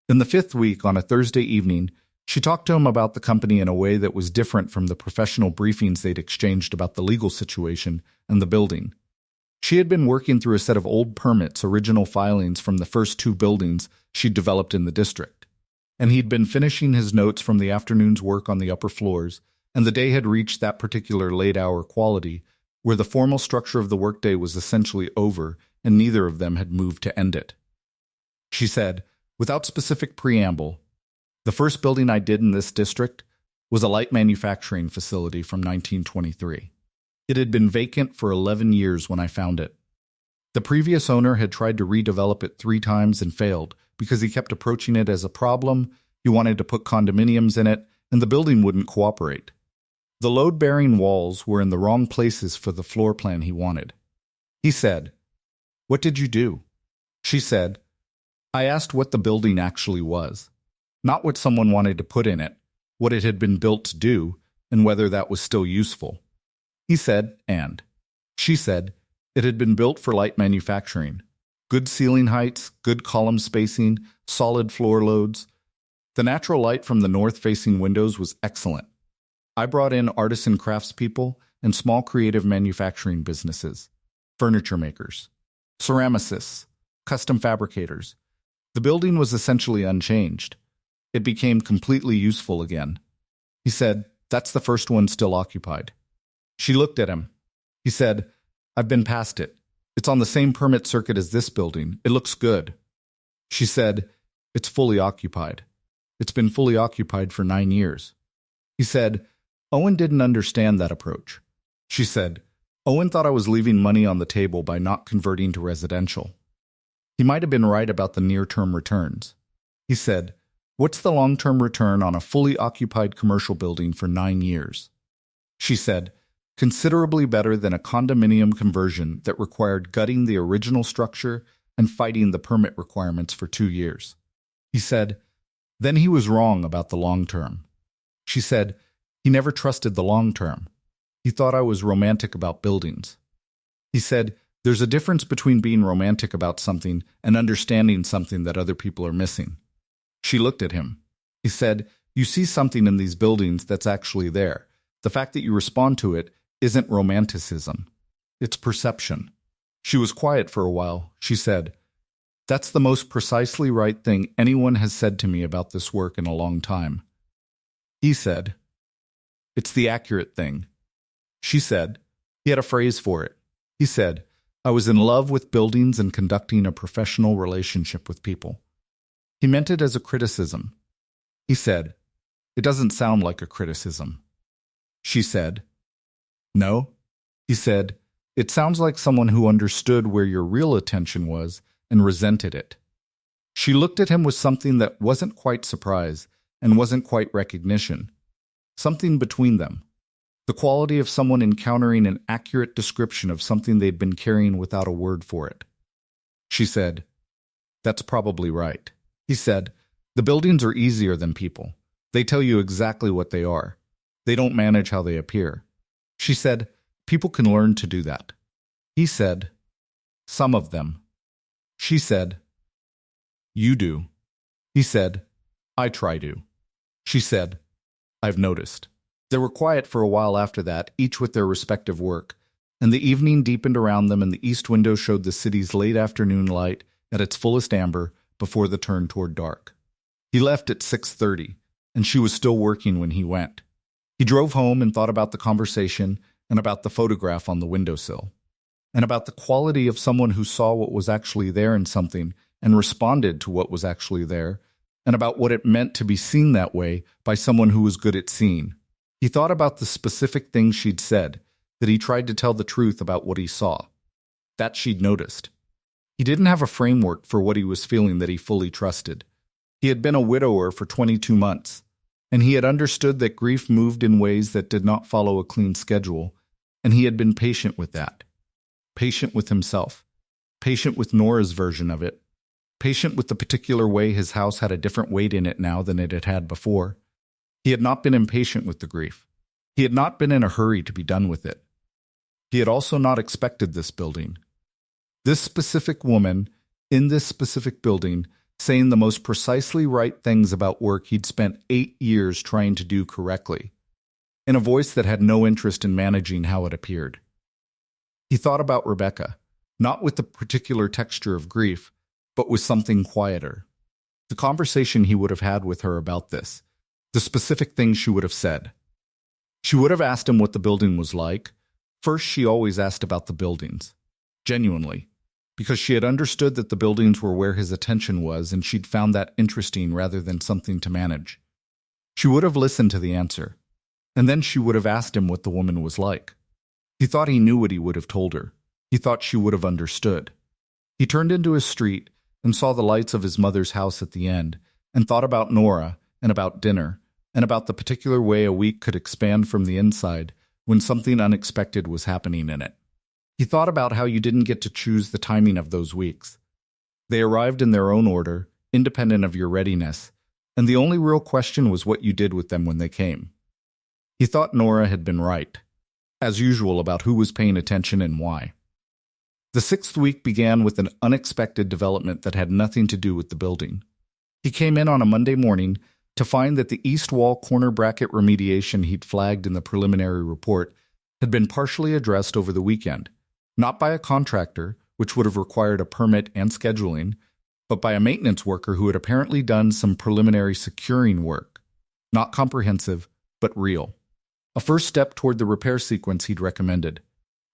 In the 5th week, on a Thursday evening, She talked to him about the company in a way that was different from the professional briefings they'd exchanged about the legal situation and the building. She had been working through a set of old permits, original filings from the first 2 buildings she'd developed in the district. And he'd been finishing his notes from the afternoon's work on the upper floors, and the day had reached that particular late-hour quality where the formal structure of the workday was essentially over and neither of them had moved to end it. She said, without specific preamble, "The first building I did in this district was a light manufacturing facility from 1923. It had been vacant for 11 years when I found it. The previous owner had tried to redevelop it 3 times and failed because he kept approaching it as a problem, he wanted to put condominiums in it, and the building wouldn't cooperate. The load-bearing walls were in the wrong places for the floor plan he wanted." He said, "What did you do?" She said, "I asked what the building actually was. Not what someone wanted to put in it, what it had been built to do, and whether that was still useful." He said, and she said, it had been built for light manufacturing. Good ceiling heights, good column spacing, solid floor loads. The natural light from the north-facing windows was excellent. I brought in artisan craftspeople and small creative manufacturing businesses, furniture makers, ceramicists, custom fabricators. The building was essentially unchanged. It became completely useful again. He said, "That's the first one still occupied." She looked at him. He said, "I've been past it. It's on the same permit circuit as this building. It looks good." She said, "It's fully occupied. It's been fully occupied for 9 years." He said, "Owen didn't understand that approach." She said, "Owen thought I was leaving money on the table by not converting to residential. He might have been right about the near-term returns." He said, "What's the long-term return on a fully occupied commercial building for 9 years?" She said, "Considerably better than a condominium conversion that required gutting the original structure and fighting the permit requirements for 2 years." He said, "Then he was wrong about the long term." She said, "He never trusted the long term. He thought I was romantic about buildings." He said, "There's a difference between being romantic about something and understanding something that other people are missing." She looked at him. He said, "You see something in these buildings that's actually there. The fact that you respond to it isn't romanticism. It's perception." She was quiet for a while. She said, "That's the most precisely right thing anyone has said to me about this work in a long time." He said, "It's the accurate thing." She said, he had a phrase for it. He said, "I was in love with buildings and conducting a professional relationship with people." He meant it as a criticism. He said, "It doesn't sound like a criticism." She said, "No?" He said, "It sounds like someone who understood where your real attention was and resented it." She looked at him with something that wasn't quite surprise and wasn't quite recognition. Something between them. The quality of someone encountering an accurate description of something they'd been carrying without a word for it. She said, "That's probably right." He said, "The buildings are easier than people. They tell you exactly what they are. They don't manage how they appear." She said, "People can learn to do that." He said, "Some of them." She said, "You do." He said, "I try to." She said, "I've noticed." They were quiet for a while after that, each with their respective work, and the evening deepened around them and the east window showed the city's late afternoon light at its fullest amber before the turn toward dark. He left at 6:30, and she was still working when he went. He drove home and thought about the conversation and about the photograph on the windowsill, and about the quality of someone who saw what was actually there in something and responded to what was actually there, and about what it meant to be seen that way by someone who was good at seeing. He thought about the specific things she'd said, that he tried to tell the truth about what he saw. That she'd noticed. He didn't have a framework for what he was feeling that he fully trusted. He had been a widower for 22 months, and he had understood that grief moved in ways that did not follow a clean schedule, and he had been patient with that. Patient with himself. Patient with Nora's version of it. Patient with the particular way his house had a different weight in it now than it had had before. He had not been impatient with the grief. He had not been in a hurry to be done with it. He had also not expected this building. This specific woman, in this specific building, saying the most precisely right things about work he'd spent 8 years trying to do correctly, in a voice that had no interest in managing how it appeared. He thought about Rebecca, not with the particular texture of grief, but with something quieter. The conversation he would have had with her about this, the specific things she would have said. She would have asked him what the building was like. First, she always asked about the buildings. Genuinely. Because she had understood that the buildings were where his attention was, and she'd found that interesting rather than something to manage. She would have listened to the answer. And then she would have asked him what the woman was like. He thought he knew what he would have told her. He thought she would have understood. He turned into his street and saw the lights of his mother's house at the end, and thought about Nora, and about dinner, and about the particular way a week could expand from the inside when something unexpected was happening in it. He thought about how you didn't get to choose the timing of those weeks. They arrived in their own order, independent of your readiness, and the only real question was what you did with them when they came. He thought Nora had been right, as usual, about who was paying attention and why. The 6th week began with an unexpected development that had nothing to do with the building. He came in on a Monday morning to find that the east wall corner bracket remediation he'd flagged in the preliminary report had been partially addressed over the weekend, not by a contractor, which would have required a permit and scheduling, but by a maintenance worker who had apparently done some preliminary securing work. Not comprehensive, but real. A first step toward the repair sequence he'd recommended.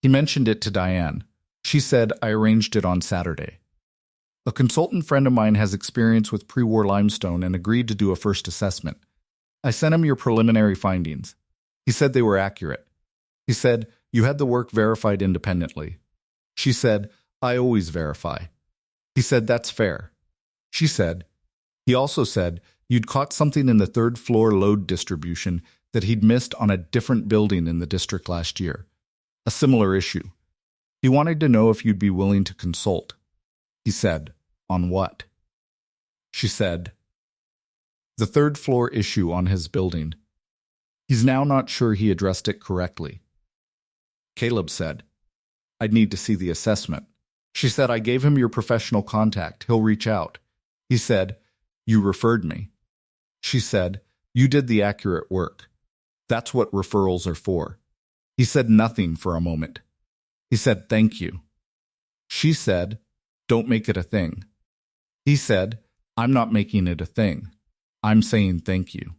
He mentioned it to Diane. She said, "I arranged it on Saturday." A consultant friend of mine has experience with pre-war limestone and agreed to do a first assessment. I sent him your preliminary findings. He said they were accurate. He said, "You had the work verified independently." She said, "I always verify." He said, "That's fair." She said, he also said, "You'd caught something in the 3rd floor load distribution that he'd missed on a different building in the district last year. A similar issue. He wanted to know if you'd be willing to consult." He said, "On what?" She said, "The 3rd floor issue on his building. He's now not sure he addressed it correctly." Caleb said, "I'd need to see the assessment." She said, "I gave him your professional contact. He'll reach out." He said, "You referred me." She said, "You did the accurate work. That's what referrals are for." He said nothing for a moment. He said, "Thank you." She said, "Don't make it a thing." He said, "I'm not making it a thing. I'm saying thank you."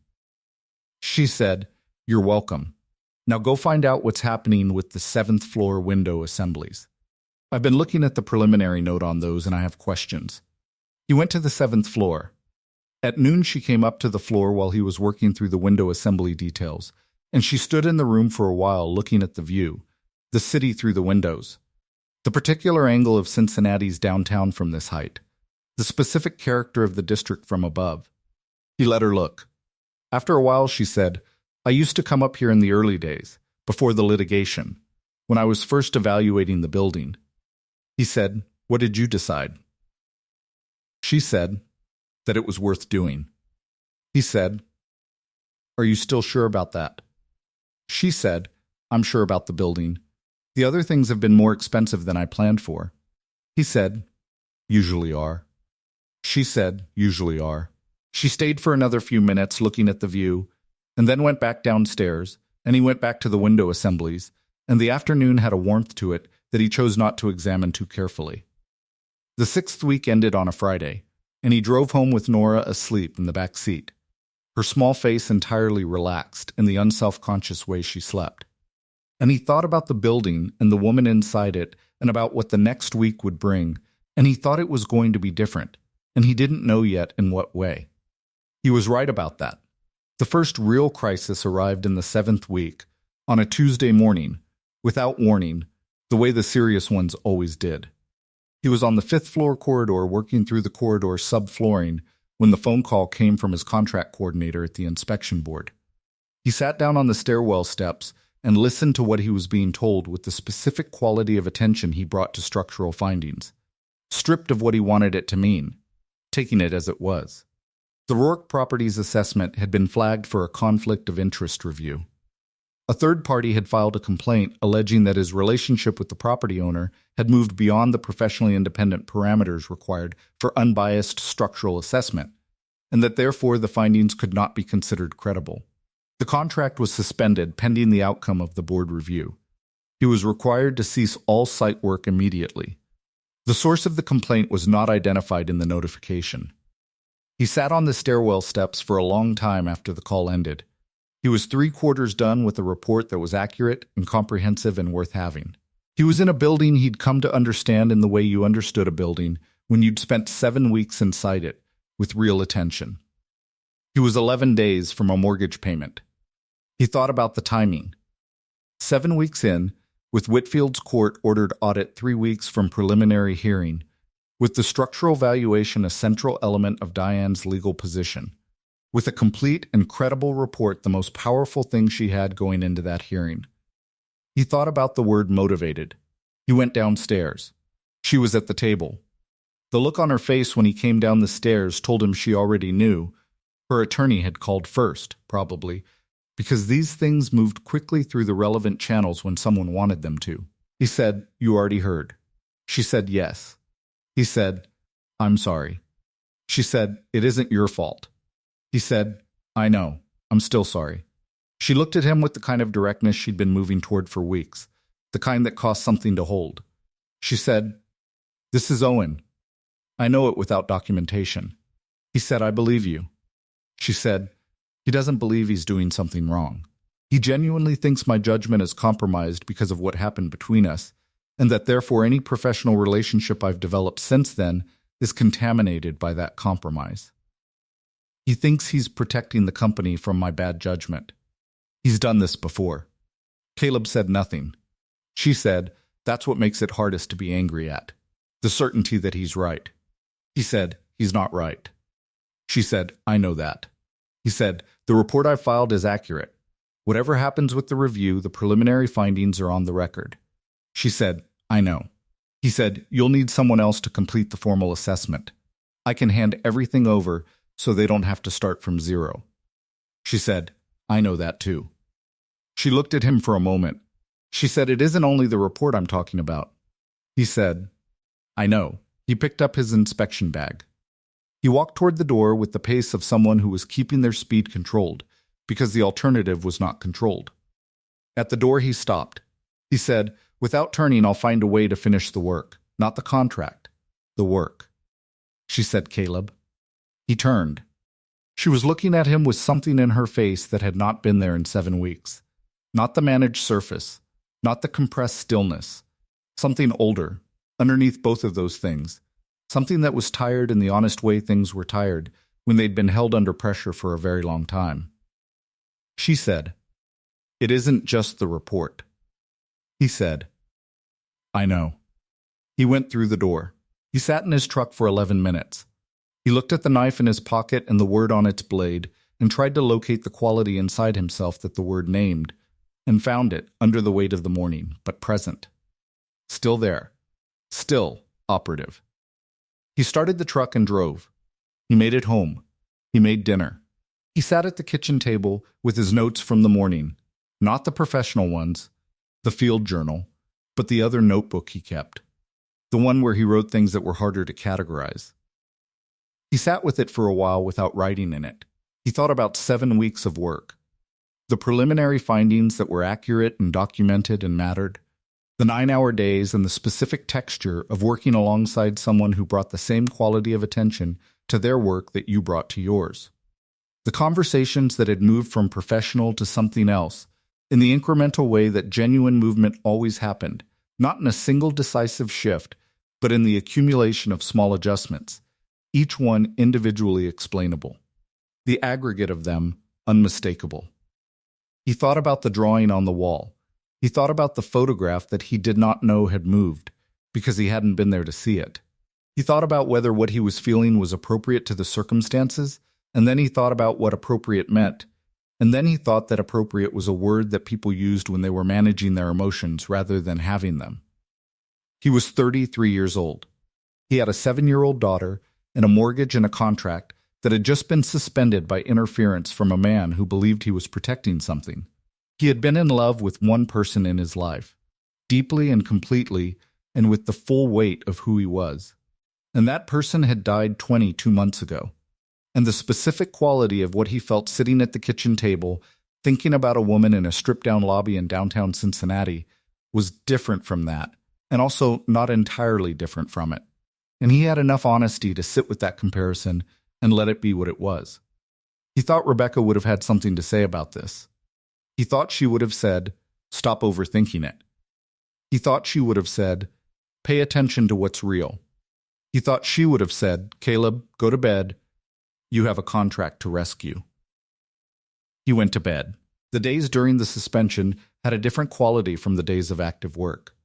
She said, "You're welcome. Now go find out what's happening with the 7th floor window assemblies. I've been looking at the preliminary note on those and I have questions." He went to the 7th floor. At noon she came up to the floor while he was working through the window assembly details, and she stood in the room for a while looking at the view, the city through the windows, the particular angle of Cincinnati's downtown from this height, the specific character of the district from above. He let her look. After a while she said, "I used to come up here in the early days, before the litigation, when I was first evaluating the building." He said, "What did you decide?" She said that it was worth doing. He said, "Are you still sure about that?" She said, "I'm sure about the building. The other things have been more expensive than I planned for." He said, "Usually are." She said, "Usually are." She stayed for another few minutes looking at the view, and then went back downstairs, and he went back to the window assemblies, and the afternoon had a warmth to it that he chose not to examine too carefully. The 6th week ended on a Friday, and he drove home with Nora asleep in the back seat, her small face entirely relaxed in the unself-conscious way she slept. And he thought about the building and the woman inside it and about what the next week would bring, and he thought it was going to be different, and he didn't know yet in what way. He was right about that. The first real crisis arrived in the 7th week, on a Tuesday morning, without warning, the way the serious ones always did. He was on the 5th floor corridor working through the corridor subflooring when the phone call came from his contract coordinator at the inspection board. He sat down on the stairwell steps and listened to what he was being told with the specific quality of attention he brought to structural findings, stripped of what he wanted it to mean, taking it as it was. The Rourke Properties assessment had been flagged for a conflict of interest review. A third party had filed a complaint alleging that his relationship with the property owner had moved beyond the professionally independent parameters required for unbiased structural assessment, and that therefore the findings could not be considered credible. The contract was suspended pending the outcome of the board review. He was required to cease all site work immediately. The source of the complaint was not identified in the notification. He sat on the stairwell steps for a long time after the call ended. He was 3/4 done with a report that was accurate and comprehensive and worth having. He was in a building he'd come to understand in the way you understood a building when you'd spent 7 weeks inside it, with real attention. He was 11 days from a mortgage payment. He thought about the timing. 7 weeks in, with Whitfield's court ordered audit 3 weeks from preliminary hearing, with the structural valuation a central element of Diane's legal position. With a complete and credible report, the most powerful thing she had going into that hearing. He thought about the word motivated. He went downstairs. She was at the table. The look on her face when he came down the stairs told him she already knew. Her attorney had called first, probably, because these things moved quickly through the relevant channels when someone wanted them to. He said, "You already heard." She said, "Yes." He said, "I'm sorry." She said, "It isn't your fault." He said, "I know. I'm still sorry." She looked at him with the kind of directness she'd been moving toward for weeks, the kind that cost something to hold. She said, "This is Owen. I know it without documentation." He said, "I believe you." She said, "He doesn't believe he's doing something wrong. He genuinely thinks my judgment is compromised because of what happened between us, and that therefore any professional relationship I've developed since then is contaminated by that compromise. He thinks he's protecting the company from my bad judgment. He's done this before." Caleb said nothing. She said, "That's what makes it hardest to be angry at. The certainty that he's right." He said, "He's not right." She said, "I know that." He said, "The report I filed is accurate. Whatever happens with the review, the preliminary findings are on the record." She said, "I know." He said, "You'll need someone else to complete the formal assessment. I can hand everything over so they don't have to start from zero." She said, "I know that too." She looked at him for a moment. She said, "It isn't only the report I'm talking about." He said, "I know." He picked up his inspection bag. He walked toward the door with the pace of someone who was keeping their speed controlled, because the alternative was not controlled. At the door he stopped. He said, "Without turning, I'll find a way to finish the work. Not the contract. The work." She said, "Caleb." He turned. She was looking at him with something in her face that had not been there in 7 weeks. Not the managed surface, not the compressed stillness. Something older, underneath both of those things. Something that was tired in the honest way things were tired when they'd been held under pressure for a very long time. She said, "It isn't just the report." He said, "I know." He went through the door. He sat in his truck for 11 minutes. He looked at the knife in his pocket and the word on its blade and tried to locate the quality inside himself that the word named, and found it under the weight of the morning, but present. Still there. Still operative. He started the truck and drove. He made it home. He made dinner. He sat at the kitchen table with his notes from the morning, not the professional ones, the field journal, but the other notebook he kept, the one where he wrote things that were harder to categorize. He sat with it for a while without writing in it. He thought about 7 weeks of work. The preliminary findings that were accurate and documented and mattered. The 9-hour days and the specific texture of working alongside someone who brought the same quality of attention to their work that you brought to yours. The conversations that had moved from professional to something else, in the incremental way that genuine movement always happened, not in a single decisive shift, but in the accumulation of small adjustments, each one individually explainable. The aggregate of them unmistakable. He thought about the drawing on the wall. He thought about the photograph that he did not know had moved, because he hadn't been there to see it. He thought about whether what he was feeling was appropriate to the circumstances, and then he thought about what appropriate meant, and then he thought that appropriate was a word that people used when they were managing their emotions rather than having them. He was 33 years old. He had a 7-year-old daughter and a mortgage and a contract that had just been suspended by interference from a man who believed he was protecting something. He had been in love with one person in his life, deeply and completely, and with the full weight of who he was. And that person had died 22 months ago. And the specific quality of what he felt sitting at the kitchen table, thinking about a woman in a stripped-down lobby in downtown Cincinnati, was different from that, and also not entirely different from it. And he had enough honesty to sit with that comparison and let it be what it was. He thought Rebecca would have had something to say about this. He thought she would have said, "Stop overthinking it." He thought she would have said, "Pay attention to what's real." He thought she would have said, "Caleb, go to bed. You have a contract to rescue." He went to bed. The days during the suspension had a different quality from the days of active work.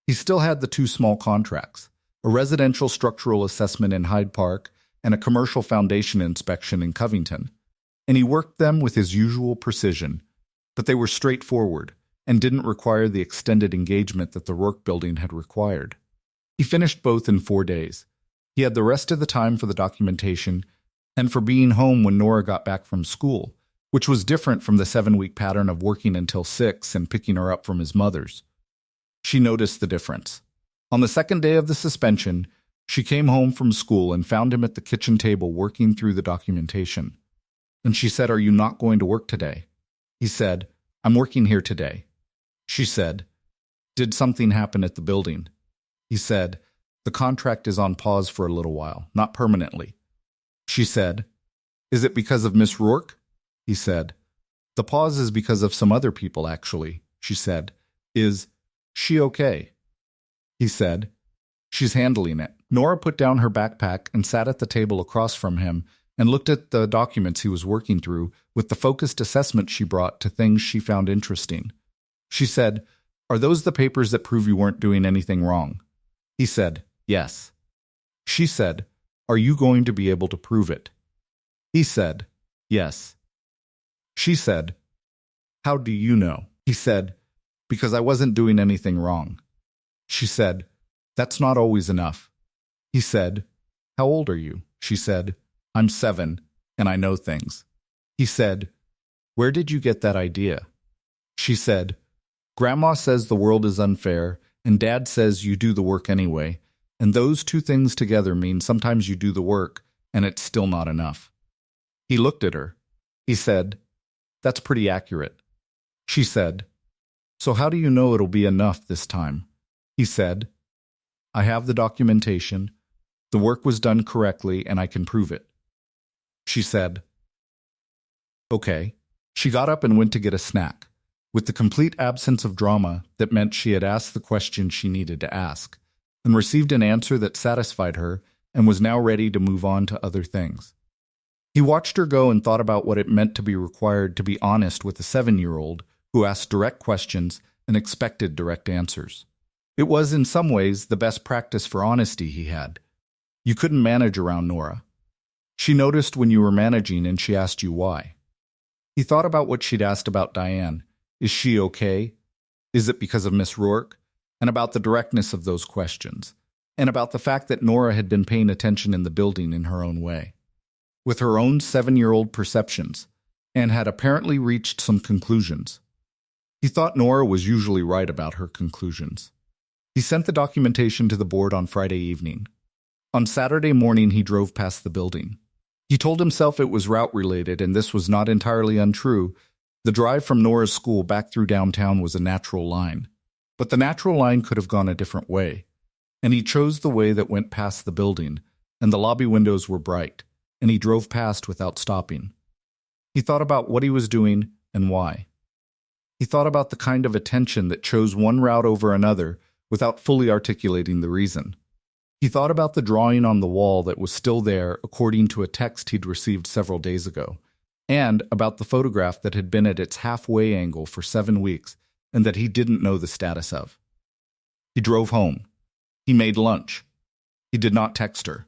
He still had the two small contracts, a residential structural assessment in Hyde Park and a commercial foundation inspection in Covington, and he worked them with his usual precision, but they were straightforward and didn't require the extended engagement that the Rourke building had required. He finished both in 4 days. He had the rest of the time for the documentation and for being home when Nora got back from school, which was different from the 7-week pattern of working until 6 and picking her up from his mother's. She noticed the difference. On the second day of the suspension, she came home from school and found him at the kitchen table working through the documentation. And she said, "Are you not going to work today?" He said, "I'm working here today." She said, "Did something happen at the building?" He said, "The contract is on pause for a little while, not permanently." She said, "Is it because of Miss Rourke?" He said, "The pause is because of some other people, actually." She said, "Is she okay?" He said, "She's handling it." Nora put down her backpack and sat at the table across from him and looked at the documents he was working through with the focused assessment she brought to things she found interesting. She said, "Are those the papers that prove you weren't doing anything wrong?" He said, "Yes." She said, "Are you going to be able to prove it?" He said, "Yes." She said, "How do you know?" He said, "Because I wasn't doing anything wrong." She said, "That's not always enough." He said, "How old are you?" She said, "I'm 7, and I know things." He said, "Where did you get that idea?" She said, "Grandma says the world is unfair, and Dad says you do the work anyway, and those two things together mean sometimes you do the work, and it's still not enough." He looked at her. He said, "That's pretty accurate." She said, "So how do you know it'll be enough this time?" He said, "I have the documentation. The work was done correctly, and I can prove it." She said, "Okay." She got up and went to get a snack, with the complete absence of drama that meant she had asked the question she needed to ask, and received an answer that satisfied her and was now ready to move on to other things. He watched her go and thought about what it meant to be required to be honest with a 7-year-old who asked direct questions and expected direct answers. It was, in some ways, the best practice for honesty he had. You couldn't manage around Nora. She noticed when you were managing and she asked you why. He thought about what she'd asked about Diane. Is she okay? Is it because of Miss Rourke? And about the directness of those questions, and about the fact that Nora had been paying attention in the building in her own way, with her own 7-year-old perceptions, and had apparently reached some conclusions. He thought Nora was usually right about her conclusions. He sent the documentation to the board on Friday evening. On Saturday morning, he drove past the building. He told himself it was route-related, and this was not entirely untrue. The drive from Nora's school back through downtown was a natural line. But the natural line could have gone a different way, and he chose the way that went past the building, and the lobby windows were bright, and he drove past without stopping. He thought about what he was doing and why. He thought about the kind of attention that chose one route over another without fully articulating the reason. He thought about the drawing on the wall that was still there according to a text he'd received several days ago, and about the photograph that had been at its halfway angle for 7 weeks and that he didn't know the status of. He drove home. He made lunch. He did not text her.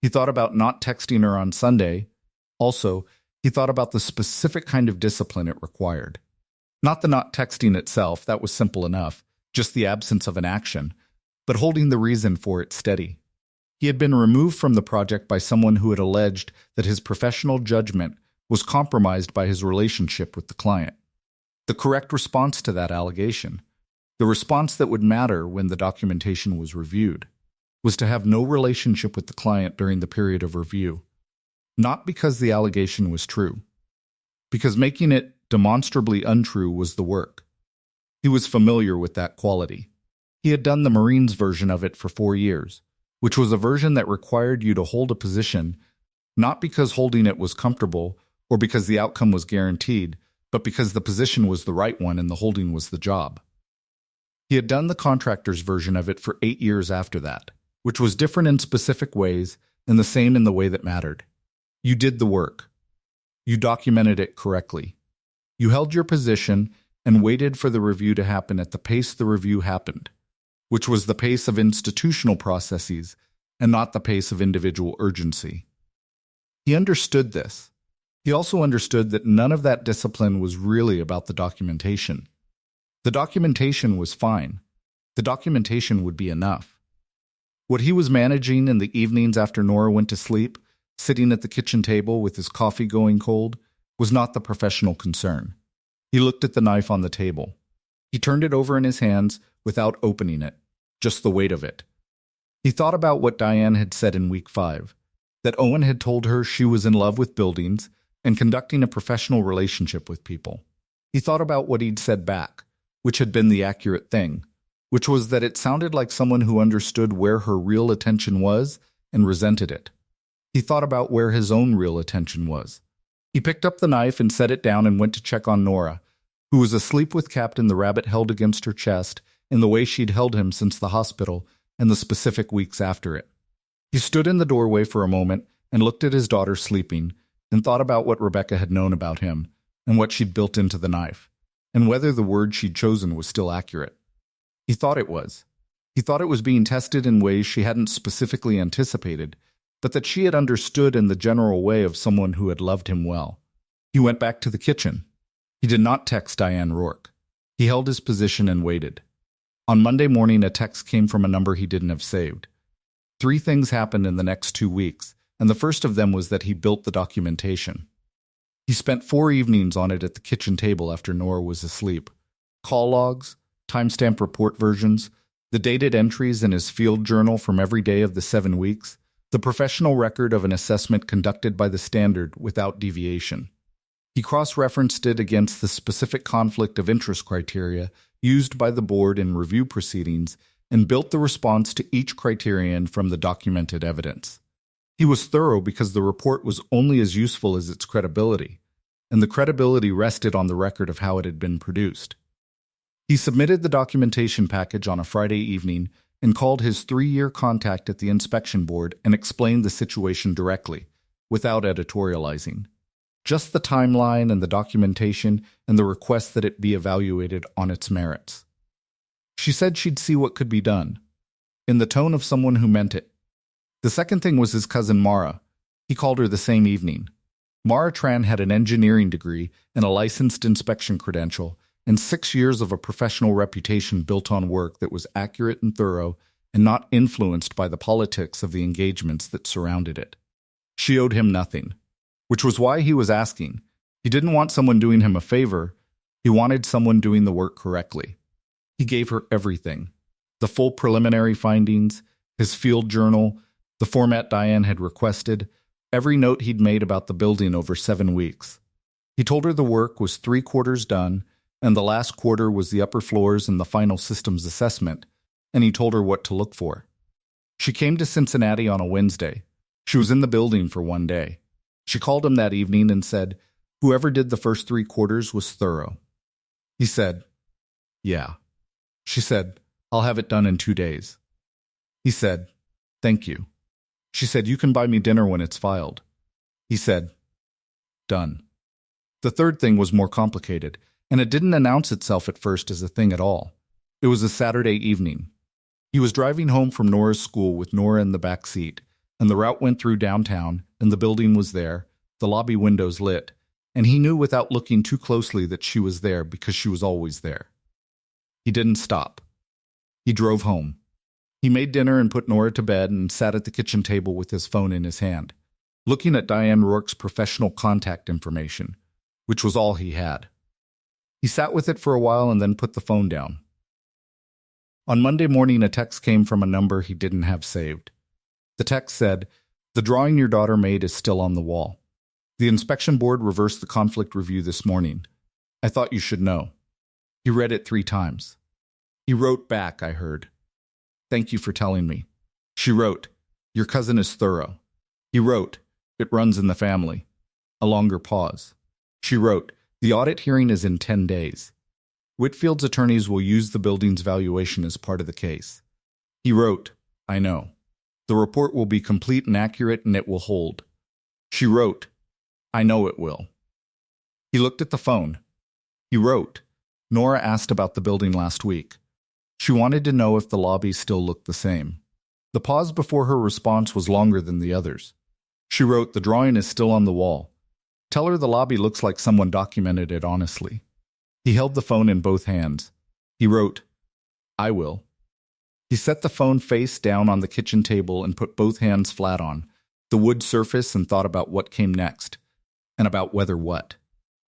He thought about not texting her on Sunday. Also, he thought about the specific kind of discipline it required. Not the not texting itself, that was simple enough, just the absence of an action, but holding the reason for it steady. He had been removed from the project by someone who had alleged that his professional judgment was compromised by his relationship with the client. The correct response to that allegation, the response that would matter when the documentation was reviewed, was to have no relationship with the client during the period of review. Not because the allegation was true, because making it demonstrably untrue was the work. He was familiar with that quality. He had done the Marines version of it for 4 years, which was a version that required you to hold a position, not because holding it was comfortable or because the outcome was guaranteed, but because the position was the right one and the holding was the job. He had done the contractor's version of it for 8 years after that, which was different in specific ways and the same in the way that mattered. You did the work. You documented it correctly. You held your position and waited for the review to happen at the pace the review happened, which was the pace of institutional processes and not the pace of individual urgency. He understood this. He also understood that none of that discipline was really about the documentation. The documentation was fine. The documentation would be enough. What he was managing in the evenings after Nora went to sleep, sitting at the kitchen table with his coffee going cold, was not the professional concern. He looked at the knife on the table. He turned it over in his hands without opening it, just the weight of it. He thought about what Diane had said in week 5, that Owen had told her she was in love with buildings and conducting a professional relationship with people. He thought about what he'd said back, which had been the accurate thing, which was that it sounded like someone who understood where her real attention was and resented it. He thought about where his own real attention was. He picked up the knife and set it down and went to check on Nora, who was asleep with Captain the Rabbit held against her chest in the way she'd held him since the hospital and the specific weeks after it. He stood in the doorway for a moment and looked at his daughter sleeping and thought about what Rebecca had known about him and what she'd built into the knife, and whether the word she'd chosen was still accurate. He thought it was. He thought it was being tested in ways she hadn't specifically anticipated, but that she had understood in the general way of someone who had loved him well. He went back to the kitchen. He did not text Diane Rourke. He held his position and waited. On Monday morning, a text came from a number he didn't have saved. 3 things happened in the next 2 weeks, and the first of them was that he built the documentation. He spent 4 evenings on it at the kitchen table after Nora was asleep. Call logs, timestamp report versions, the dated entries in his field journal from every day of the 7 weeks, the professional record of an assessment conducted by the standard without deviation. He cross-referenced it against the specific conflict of interest criteria used by the board in review proceedings and built the response to each criterion from the documented evidence. He was thorough because the report was only as useful as its credibility, and the credibility rested on the record of how it had been produced. He submitted the documentation package on a Friday evening and called his 3-year contact at the inspection board and explained the situation directly, without editorializing. Just the timeline and the documentation and the request that it be evaluated on its merits. She said she'd see what could be done, in the tone of someone who meant it. The second thing was his cousin Mara. He called her the same evening. Mara Tran had an engineering degree and a licensed inspection credential, and 6 years of a professional reputation built on work that was accurate and thorough and not influenced by the politics of the engagements that surrounded it. She owed him nothing, which was why he was asking. He didn't want someone doing him a favor. He wanted someone doing the work correctly. He gave her everything. The full preliminary findings, his field journal, the format Diane had requested, every note he'd made about the building over 7 weeks. He told her the work was 3/4 done, and the last quarter was the upper floors and the final systems assessment, and he told her what to look for. She came to Cincinnati on a Wednesday. She was in the building for 1 day. She called him that evening and said, whoever did the first 3 quarters was thorough. He said, yeah. She said, I'll have it done in 2 days. He said, thank you. She said, you can buy me dinner when it's filed. He said, done. The third thing was more complicated, and it didn't announce itself at first as a thing at all. It was a Saturday evening. He was driving home from Nora's school with Nora in the back seat, and the route went through downtown, and the building was there, the lobby windows lit, and he knew without looking too closely that she was there because she was always there. He didn't stop. He drove home. He made dinner and put Nora to bed and sat at the kitchen table with his phone in his hand, looking at Diane Rourke's professional contact information, which was all he had. He sat with it for a while and then put the phone down. On Monday morning, a text came from a number he didn't have saved. The text said, "The drawing your daughter made is still on the wall. The inspection board reversed the conflict review this morning. I thought you should know." He read it 3 times. He wrote back, I heard. "Thank you for telling me." She wrote, "Your cousin is thorough." He wrote, "It runs in the family." A longer pause. She wrote, "The audit hearing is in 10 days. Whitfield's attorneys will use the building's valuation as part of the case." He wrote, "I know. The report will be complete and accurate and it will hold." She wrote, "I know it will." He looked at the phone. He wrote, "Nora asked about the building last week. She wanted to know if the lobby still looked the same." The pause before her response was longer than the others. She wrote, "The drawing is still on the wall. Tell her the lobby looks like someone documented it honestly." He held the phone in both hands. He wrote, "I will." He set the phone face down on the kitchen table and put both hands flat on the wood surface and thought about what came next, and about whether what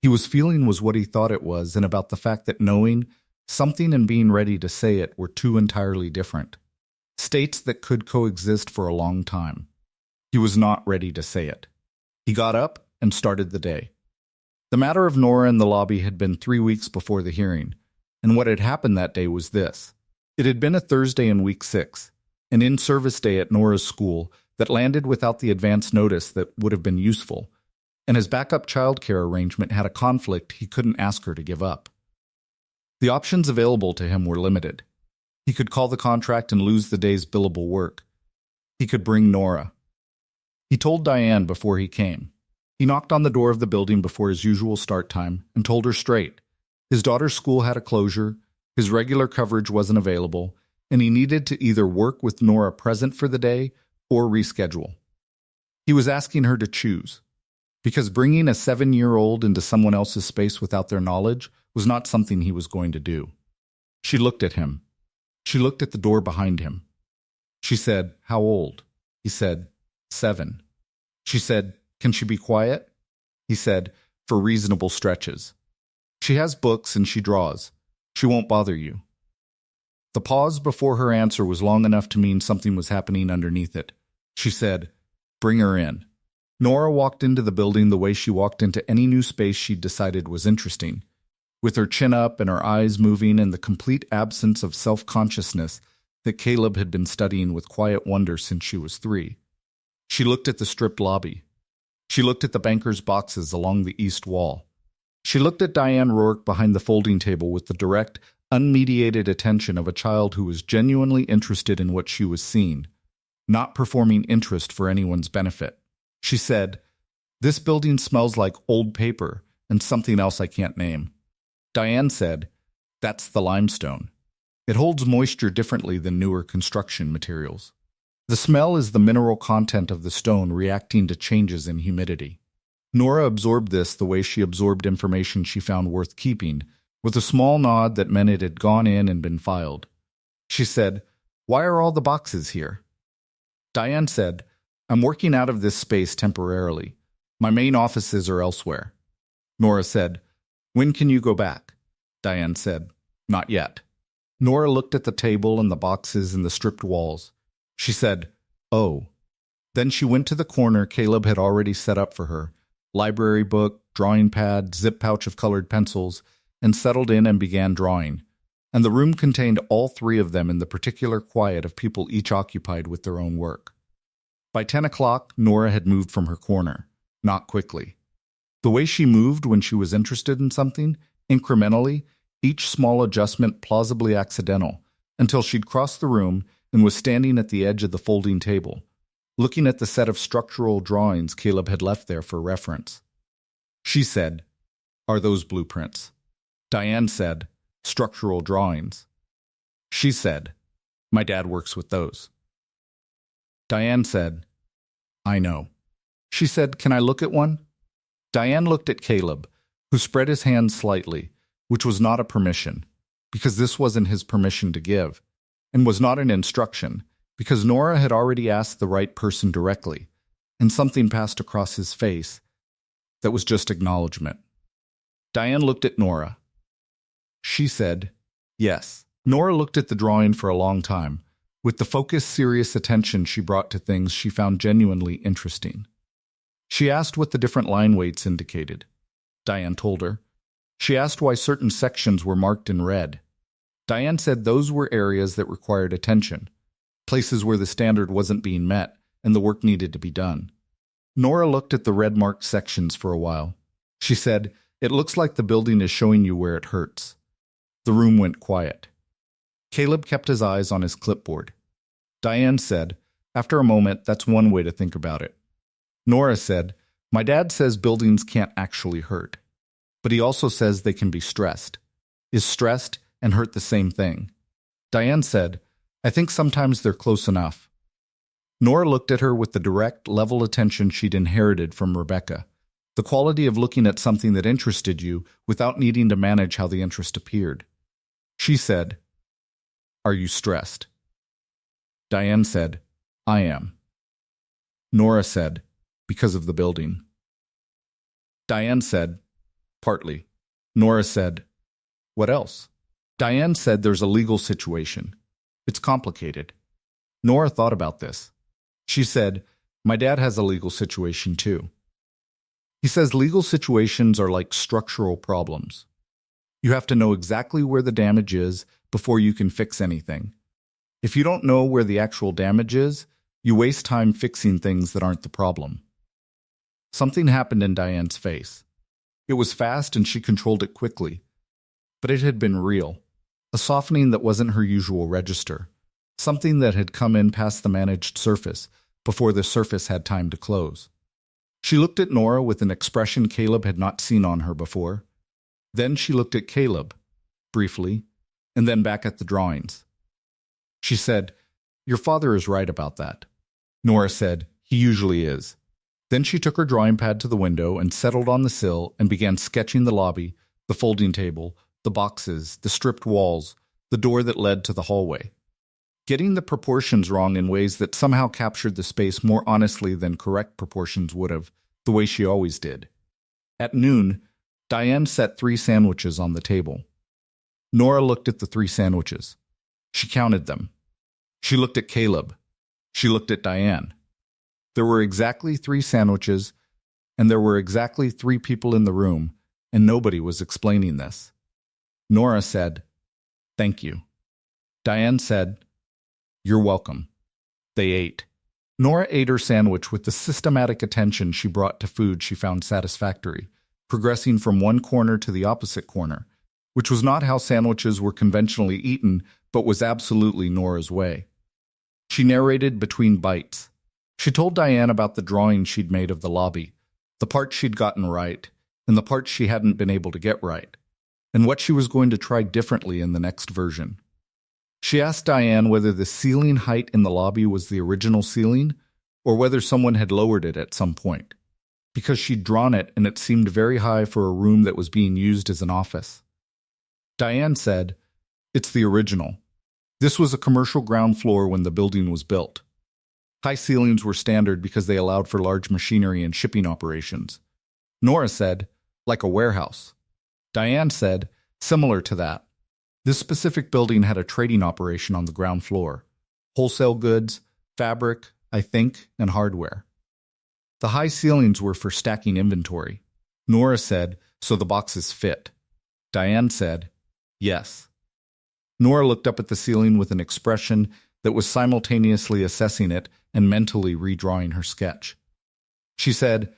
he was feeling was what he thought it was, and about the fact that knowing something and being ready to say it were 2 entirely different states that could coexist for a long time. He was not ready to say it. He got up and started the day. The matter of Nora in the lobby had been 3 weeks before the hearing, and what had happened that day was this. It had been a Thursday in week 6, an in-service day at Nora's school that landed without the advance notice that would have been useful, and his backup childcare arrangement had a conflict he couldn't ask her to give up. The options available to him were limited. He could call the contract and lose the day's billable work. He could bring Nora. He told Diane before he came. He knocked on the door of the building before his usual start time and told her straight. His daughter's school had a closure, his regular coverage wasn't available, and he needed to either work with Nora present for the day or reschedule. He was asking her to choose, because bringing a 7-year-old into someone else's space without their knowledge was not something he was going to do. She looked at him. She looked at the door behind him. She said, "How old?" He said, 7. She said, "Can she be quiet?" He said, "For reasonable stretches. She has books and she draws. She won't bother you." The pause before her answer was long enough to mean something was happening underneath it. She said, "Bring her in." Nora walked into the building the way she walked into any new space she'd decided was interesting, with her chin up and her eyes moving and the complete absence of self-consciousness that Caleb had been studying with quiet wonder since she was 3. She looked at the stripped lobby. She looked at the banker's boxes along the east wall. She looked at Diane Rourke behind the folding table with the direct, unmediated attention of a child who was genuinely interested in what she was seeing, not performing interest for anyone's benefit. She said, "This building smells like old paper and something else I can't name." Diane said, "That's the limestone. It holds moisture differently than newer construction materials. The smell is the mineral content of the stone reacting to changes in humidity." Nora absorbed this the way she absorbed information she found worth keeping, with a small nod that meant it had gone in and been filed. She said, "Why are all the boxes here?" Diane said, "I'm working out of this space temporarily. My main offices are elsewhere." Nora said, "When can you go back?" Diane said, "Not yet." Nora looked at the table and the boxes and the stripped walls. She said, "Oh." Then she went to the corner Caleb had already set up for her, library book, drawing pad, zip pouch of colored pencils, and settled in and began drawing. And the room contained all 3 of them in the particular quiet of people each occupied with their own work. By 10 o'clock, Nora had moved from her corner, not quickly. The way she moved when she was interested in something, incrementally, each small adjustment plausibly accidental, until she'd crossed the room and was standing at the edge of the folding table, looking at the set of structural drawings Caleb had left there for reference. She said, "Are those blueprints?" Diane said, "Structural drawings." She said, "My dad works with those." Diane said, "I know." She said, "Can I look at one?" Diane looked at Caleb, who spread his hand slightly, which was not a permission, because this wasn't his permission to give, and was not an instruction, because Nora had already asked the right person directly, and something passed across his face that was just acknowledgement. Diane looked at Nora. She said, yes. Nora looked at the drawing for a long time, with the focused, serious attention she brought to things she found genuinely interesting. She asked what the different line weights indicated. Diane told her. She asked why certain sections were marked in red. Diane said those were areas that required attention, places where the standard wasn't being met and the work needed to be done. Nora looked at the red-marked sections for a while. She said, it looks like the building is showing you where it hurts. The room went quiet. Caleb kept his eyes on his clipboard. Diane said, after a moment, that's one way to think about it. Nora said, my dad says buildings can't actually hurt, but he also says they can be stressed. Is stressed and hurt the same thing? Diane said, I think sometimes they're close enough. Nora looked at her with the direct, level attention she'd inherited from Rebecca, the quality of looking at something that interested you without needing to manage how the interest appeared. She said, are you stressed? Diane said, I am. Nora said, because of the building. Diane said, partly. Nora said, what else? Diane said there's a legal situation. It's complicated. Nora thought about this. She said, my dad has a legal situation too. He says legal situations are like structural problems. You have to know exactly where the damage is before you can fix anything. If you don't know where the actual damage is, you waste time fixing things that aren't the problem. Something happened in Diane's face. It was fast and she controlled it quickly. But it had been real. A softening that wasn't her usual register. Something that had come in past the managed surface before the surface had time to close. She looked at Nora with an expression Caleb had not seen on her before. Then she looked at Caleb, briefly, and then back at the drawings. She said, your father is right about that. Nora said, he usually is. Then she took her drawing pad to the window and settled on the sill and began sketching the lobby, the folding table, the boxes, the stripped walls, the door that led to the hallway. Getting the proportions wrong in ways that somehow captured the space more honestly than correct proportions would have, the way she always did. At noon, Diane set 3 sandwiches on the table. Nora looked at the 3 sandwiches. She counted them. She looked at Caleb. She looked at Diane. There were exactly 3 sandwiches, and there were exactly 3 people in the room, and nobody was explaining this. Nora said, thank you. Diane said, you're welcome. They ate. Nora ate her sandwich with the systematic attention she brought to food she found satisfactory, progressing from one corner to the opposite corner, which was not how sandwiches were conventionally eaten, but was absolutely Nora's way. She narrated between bites. She told Diane about the drawing she'd made of the lobby, the parts she'd gotten right, and the parts she hadn't been able to get right, and what she was going to try differently in the next version. She asked Diane whether the ceiling height in the lobby was the original ceiling, or whether someone had lowered it at some point, because she'd drawn it and it seemed very high for a room that was being used as an office. Diane said, it's the original. This was a commercial ground floor when the building was built. High ceilings were standard because they allowed for large machinery and shipping operations. Nora said, like a warehouse. Diane said, similar to that. This specific building had a trading operation on the ground floor. Wholesale goods, fabric, I think, and hardware. The high ceilings were for stacking inventory. Nora said, so the boxes fit. Diane said, yes. Nora looked up at the ceiling with an expression that was simultaneously assessing it and mentally redrawing her sketch. She said,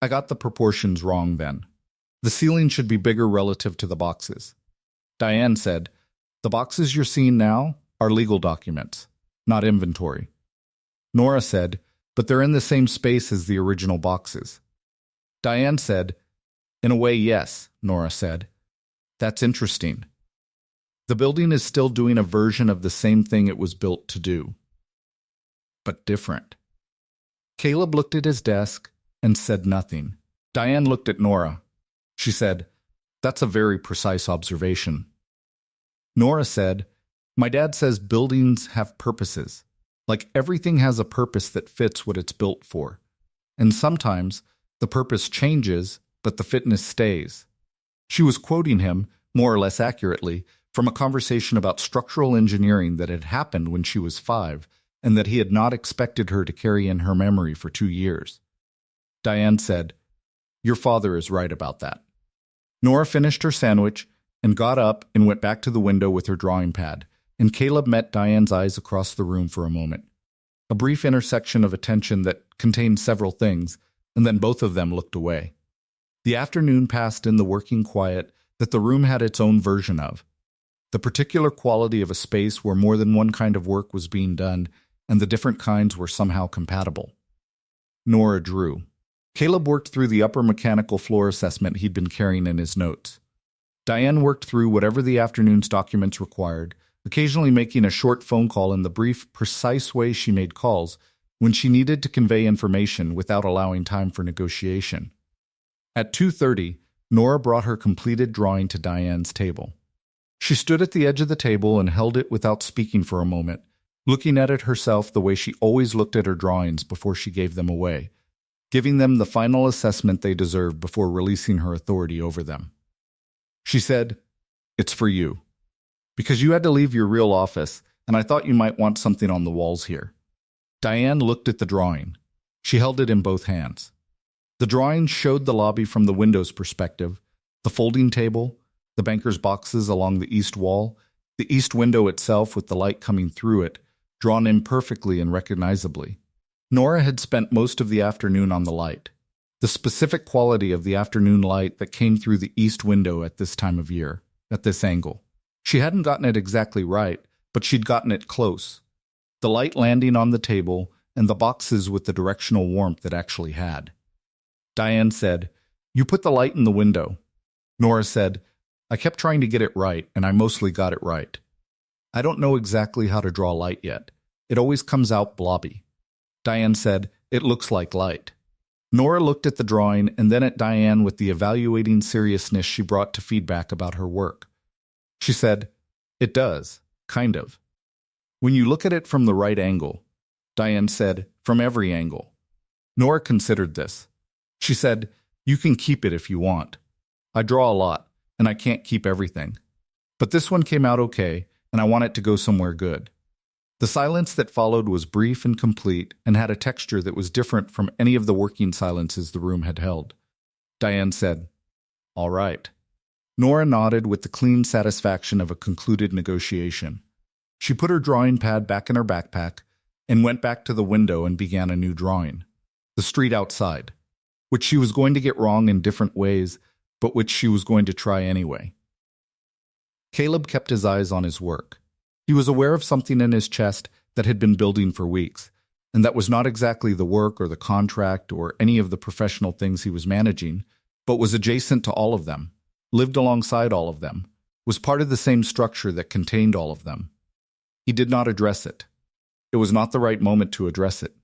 I got the proportions wrong then. The ceiling should be bigger relative to the boxes. Diane said, the boxes you're seeing now are legal documents, not inventory. Nora said, but they're in the same space as the original boxes. Diane said, in a way, yes, Nora said. That's interesting. The building is still doing a version of the same thing it was built to do, but different. Caleb looked at his desk and said nothing. Diane looked at Nora. She said, that's a very precise observation. Nora said, my dad says buildings have purposes. Like everything has a purpose that fits what it's built for. And sometimes the purpose changes, but the fitness stays. She was quoting him, More or less accurately, from a conversation about structural engineering that had happened when she was 5 and that he had not expected her to carry in her memory for 2 years. Diane said, "Your father is right about that." Nora finished her sandwich and got up and went back to the window with her drawing pad, and Caleb met Diane's eyes across the room for a moment. A brief intersection of attention that contained several things, and then both of them looked away. The afternoon passed in the working quiet that the room had its own version of. The particular quality of a space where more than one kind of work was being done, and the different kinds were somehow compatible. Nora drew. Caleb worked through the upper mechanical floor assessment he'd been carrying in his notes. Diane worked through whatever the afternoon's documents required, occasionally making a short phone call in the brief, precise way she made calls when she needed to convey information without allowing time for negotiation. At 2:30, Nora brought her completed drawing to Diane's table. She stood at the edge of the table and held it without speaking for a moment, looking at it herself the way she always looked at her drawings before she gave them away, giving them the final assessment they deserved before releasing her authority over them. She said, "It's for you. Because you had to leave your real office, and I thought you might want something on the walls here." Diane looked at the drawing. She held it in both hands. The drawing showed the lobby from the window's perspective, the folding table, the banker's boxes along the east wall, the east window itself with the light coming through it, drawn in perfectly and recognizably. Nora had spent most of the afternoon on the light, the specific quality of the afternoon light that came through the east window at this time of year, at this angle. She hadn't gotten it exactly right, but she'd gotten it close. The light landing on the table and the boxes with the directional warmth it actually had. Diane said, "You put the light in the window." Nora said, "I kept trying to get it right, and I mostly got it right. I don't know exactly how to draw light yet. It always comes out blobby." Diane said, "It looks like light." Nora looked at the drawing and then at Diane with the evaluating seriousness she brought to feedback about her work. She said, "It does, kind of. When you look at it from the right angle." Diane said, "From every angle." Nora considered this. She said, "You can keep it if you want. I draw a lot, and I can't keep everything. But this one came out okay, and I want it to go somewhere good." The silence that followed was brief and complete and had a texture that was different from any of the working silences the room had held. Diane said, "All right." Nora nodded with the clean satisfaction of a concluded negotiation. She put her drawing pad back in her backpack and went back to the window and began a new drawing. The street outside, which she was going to get wrong in different ways, but which she was going to try anyway. Caleb kept his eyes on his work. He was aware of something in his chest that had been building for weeks, and that was not exactly the work or the contract or any of the professional things he was managing, but was adjacent to all of them, lived alongside all of them, was part of the same structure that contained all of them. He did not address it. It was not the right moment to address it.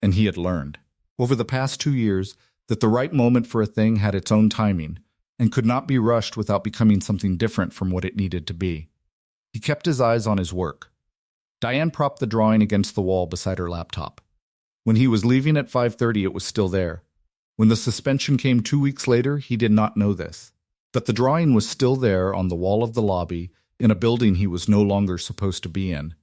And he had learned, over the past 2 years, that the right moment for a thing had its own timing and could not be rushed without becoming something different from what it needed to be. He kept his eyes on his work. Diane propped the drawing against the wall beside her laptop. When he was leaving at 5:30, it was still there. When the suspension came 2 weeks later, he did not know this. But the drawing was still there on the wall of the lobby in a building he was no longer supposed to be in.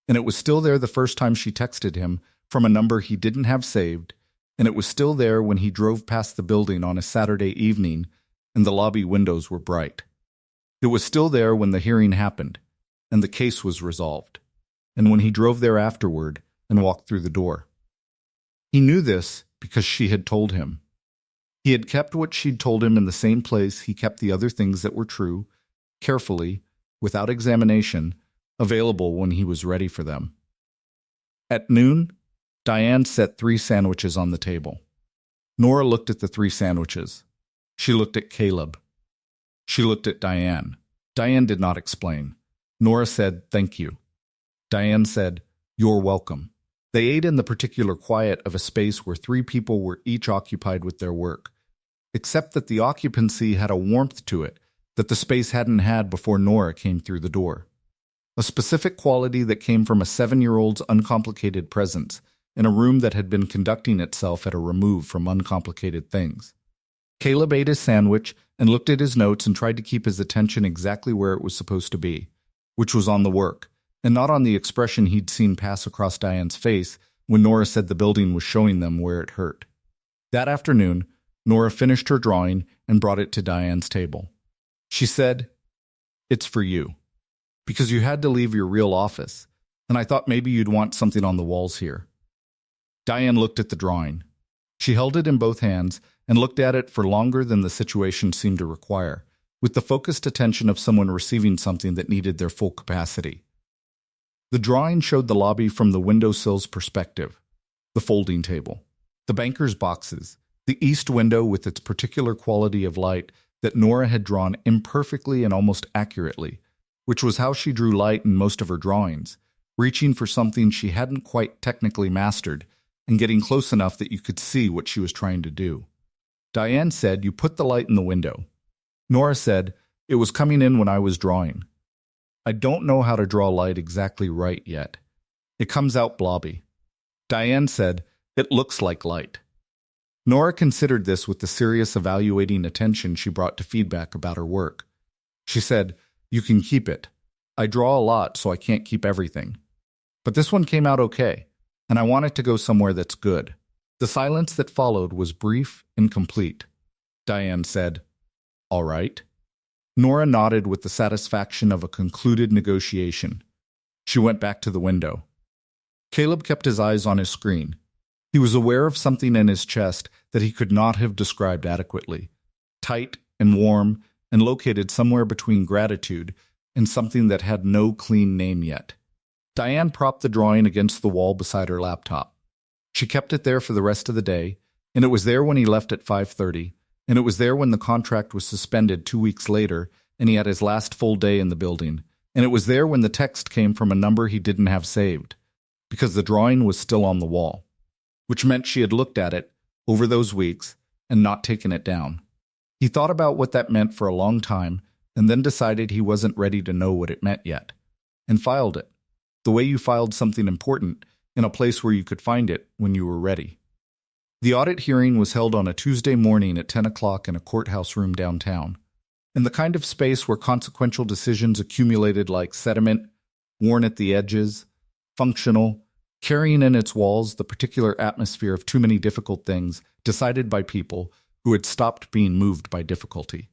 And it was still there the first time she texted him from a number he didn't have saved, and it was still there when he drove past the building on a Saturday evening and the lobby windows were bright. It was still there when the hearing happened, and the case was resolved, and when he drove there afterward and walked through the door. He knew this because she had told him. He had kept what she'd told him in the same place he kept the other things that were true, carefully, without examination, available when he was ready for them. At noon, Diane set 3 sandwiches on the table. Nora looked at the 3 sandwiches. She looked at Caleb. She looked at Diane. Diane did not explain. Nora said, "Thank you." Diane said, "You're welcome." They ate in the particular quiet of a space where 3 people were each occupied with their work, except that the occupancy had a warmth to it that the space hadn't had before Nora came through the door. A specific quality that came from a 7-year-old's uncomplicated presence in a room that had been conducting itself at a remove from uncomplicated things. Caleb ate his sandwich and looked at his notes and tried to keep his attention exactly where it was supposed to be, which was on the work, and not on the expression he'd seen pass across Diane's face when Nora said the building was showing them where it hurt. That afternoon, Nora finished her drawing and brought it to Diane's table. She said, "It's for you, because you had to leave your real office, and I thought maybe you'd want something on the walls here." Diane looked at the drawing. She held it in both hands and looked at it for longer than the situation seemed to require, with the focused attention of someone receiving something that needed their full capacity. The drawing showed the lobby from the windowsill's perspective, the folding table, the banker's boxes, the east window with its particular quality of light that Nora had drawn imperfectly and almost accurately, which was how she drew light in most of her drawings, reaching for something she hadn't quite technically mastered and getting close enough that you could see what she was trying to do. Diane said, "You put the light in the window." Nora said, "It was coming in when I was drawing. I don't know how to draw light exactly right yet. It comes out blobby." Diane said, "It looks like light." Nora considered this with the serious evaluating attention she brought to feedback about her work. She said, "You can keep it. I draw a lot, so I can't keep everything. But this one came out okay, and I want it to go somewhere that's good." The silence that followed was brief and complete. Diane said, "All right." Nora nodded with the satisfaction of a concluded negotiation. She went back to the window. Caleb kept his eyes on his screen. He was aware of something in his chest that he could not have described adequately, tight and warm and located somewhere between gratitude and something that had no clean name yet. Diane propped the drawing against the wall beside her laptop. She kept it there for the rest of the day, and it was there when he left at 5:30, and it was there when the contract was suspended 2 weeks later and he had his last full day in the building, and it was there when the text came from a number he didn't have saved, because the drawing was still on the wall, which meant she had looked at it over those weeks and not taken it down. He thought about what that meant for a long time and then decided he wasn't ready to know what it meant yet, and filed it, the way you filed something important, in a place where you could find it when you were ready. The audit hearing was held on a Tuesday morning at 10 o'clock in a courthouse room downtown, in the kind of space where consequential decisions accumulated like sediment, worn at the edges, functional, carrying in its walls the particular atmosphere of too many difficult things decided by people who had stopped being moved by difficulty.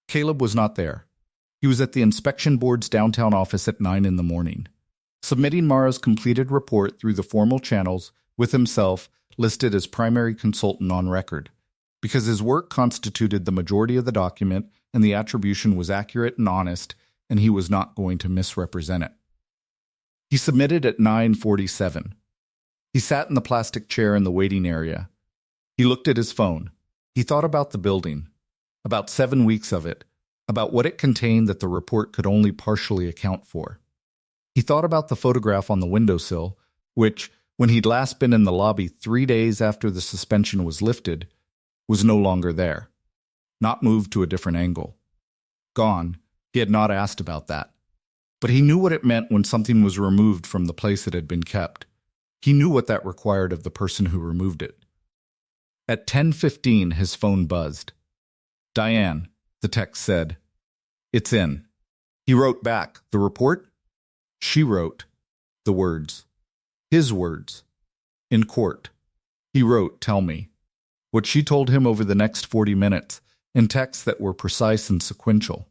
Caleb was not there. He was at the inspection board's downtown office at 9 in the morning, submitting Mara's completed report through the formal channels with himself listed as primary consultant on record, because his work constituted the majority of the document and the attribution was accurate and honest, and he was not going to misrepresent it. He submitted at 9:47. He sat in the plastic chair in the waiting area. He looked at his phone. He thought about the building, about 7 weeks of it, about what it contained that the report could only partially account for. He thought about the photograph on the windowsill, which, when he'd last been in the lobby 3 days after the suspension was lifted, was no longer there, not moved to a different angle. Gone. He had not asked about that. But he knew what it meant when something was removed from the place it had been kept. He knew what that required of the person who removed it. At 10:15, his phone buzzed. "Diane," the text said. "It's in." He wrote back, "The report?" She wrote the words. His words. In court. He wrote, "Tell me." What she told him over the next 40 minutes, in texts that were precise and sequential.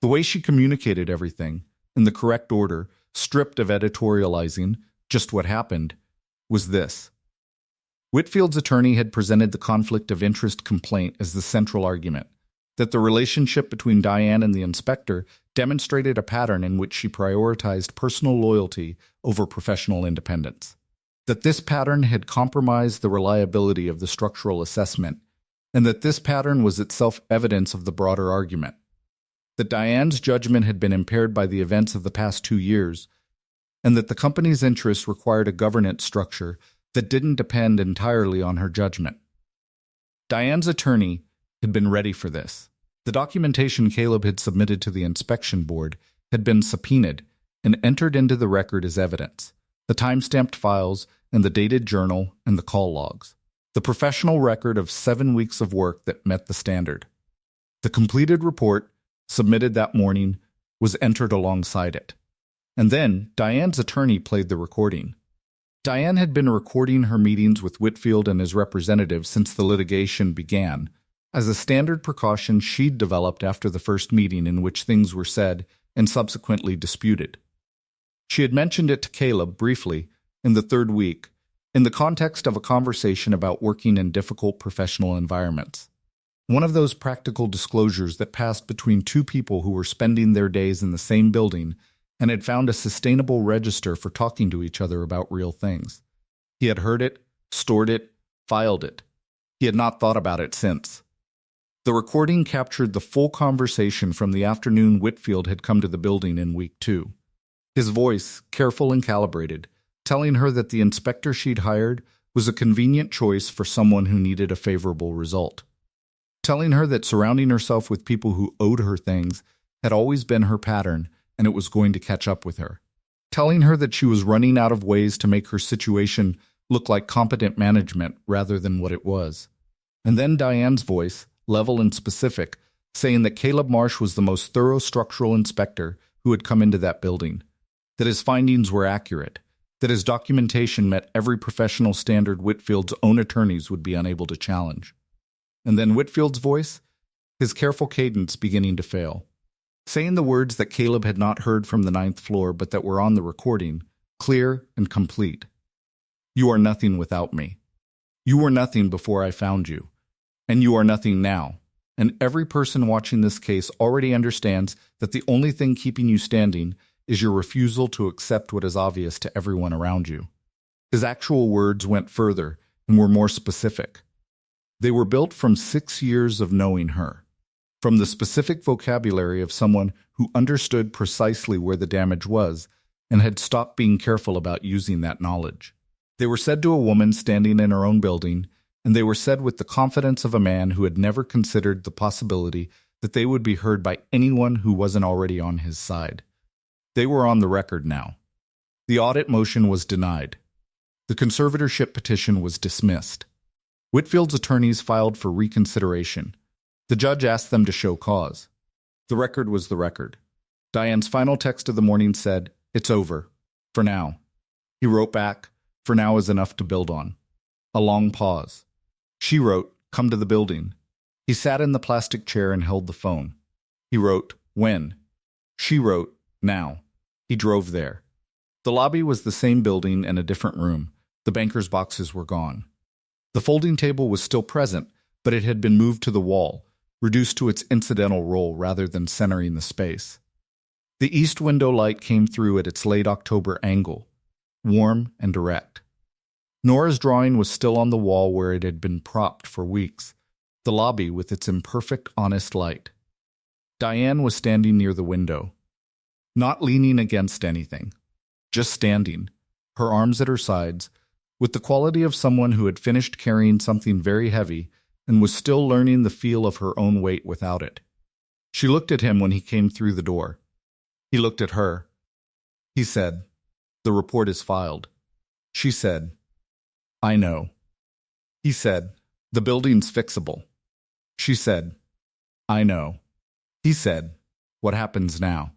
The way she communicated everything, in the correct order, stripped of editorializing, just what happened, was this. Whitfield's attorney had presented the conflict of interest complaint as the central argument, that the relationship between Diane and the inspector demonstrated a pattern in which she prioritized personal loyalty over professional independence, that this pattern had compromised the reliability of the structural assessment, and that this pattern was itself evidence of the broader argument, that Diane's judgment had been impaired by the events of the past 2 years, and that the company's interests required a governance structure that didn't depend entirely on her judgment. Diane's attorney had been ready for this. The documentation Caleb had submitted to the inspection board had been subpoenaed and entered into the record as evidence, the time-stamped files and the dated journal and the call logs, the professional record of 7 weeks of work that met the standard. The completed report, submitted that morning, was entered alongside it. And then Diane's attorney played the recording. Diane had been recording her meetings with Whitfield and his representatives since the litigation began, as a standard precaution she'd developed after the first meeting in which things were said and subsequently disputed. She had mentioned it to Caleb briefly in the third week, in the context of a conversation about working in difficult professional environments. One of those practical disclosures that passed between two people who were spending their days in the same building and had found a sustainable register for talking to each other about real things. He had heard it, stored it, filed it. He had not thought about it since. The recording captured the full conversation from the afternoon Whitfield had come to the building in week 2. His voice, careful and calibrated, telling her that the inspector she'd hired was a convenient choice for someone who needed a favorable result. Telling her that surrounding herself with people who owed her things had always been her pattern and it was going to catch up with her. Telling her that she was running out of ways to make her situation look like competent management rather than what it was. And then Diane's voice, level and specific, saying that Caleb Marsh was the most thorough structural inspector who had come into that building, that his findings were accurate, that his documentation met every professional standard Whitfield's own attorneys would be unable to challenge. And then Whitfield's voice, his careful cadence beginning to fail, saying the words that Caleb had not heard from the 9th floor but that were on the recording, clear and complete. You are nothing without me. You were nothing before I found you, and you are nothing now. And every person watching this case already understands that the only thing keeping you standing is your refusal to accept what is obvious to everyone around you. His actual words went further and were more specific. They were built from 6 years of knowing her, from the specific vocabulary of someone who understood precisely where the damage was and had stopped being careful about using that knowledge. They were said to a woman standing in her own building, and they were said with the confidence of a man who had never considered the possibility that they would be heard by anyone who wasn't already on his side. They were on the record now. The audit motion was denied. The conservatorship petition was dismissed. Whitfield's attorneys filed for reconsideration. The judge asked them to show cause. The record was the record. Diane's final text of the morning said, "It's over. For now." He wrote back, "For now is enough to build on." A long pause. She wrote, "Come to the building." He sat in the plastic chair and held the phone. He wrote, "When?" She wrote, "Now." He drove there. The lobby was the same building and a different room. The banker's boxes were gone. The folding table was still present, but it had been moved to the wall, reduced to its incidental role rather than centering the space. The east window light came through at its late October angle, warm and direct. Nora's drawing was still on the wall where it had been propped for weeks, the lobby with its imperfect, honest light. Diane was standing near the window, not leaning against anything, just standing, her arms at her sides, with the quality of someone who had finished carrying something very heavy and was still learning the feel of her own weight without it. She looked at him when he came through the door. He looked at her. He said, "The report is filed." She said, "I know." He said, "The building's fixable." She said, "I know." He said, "What happens now?"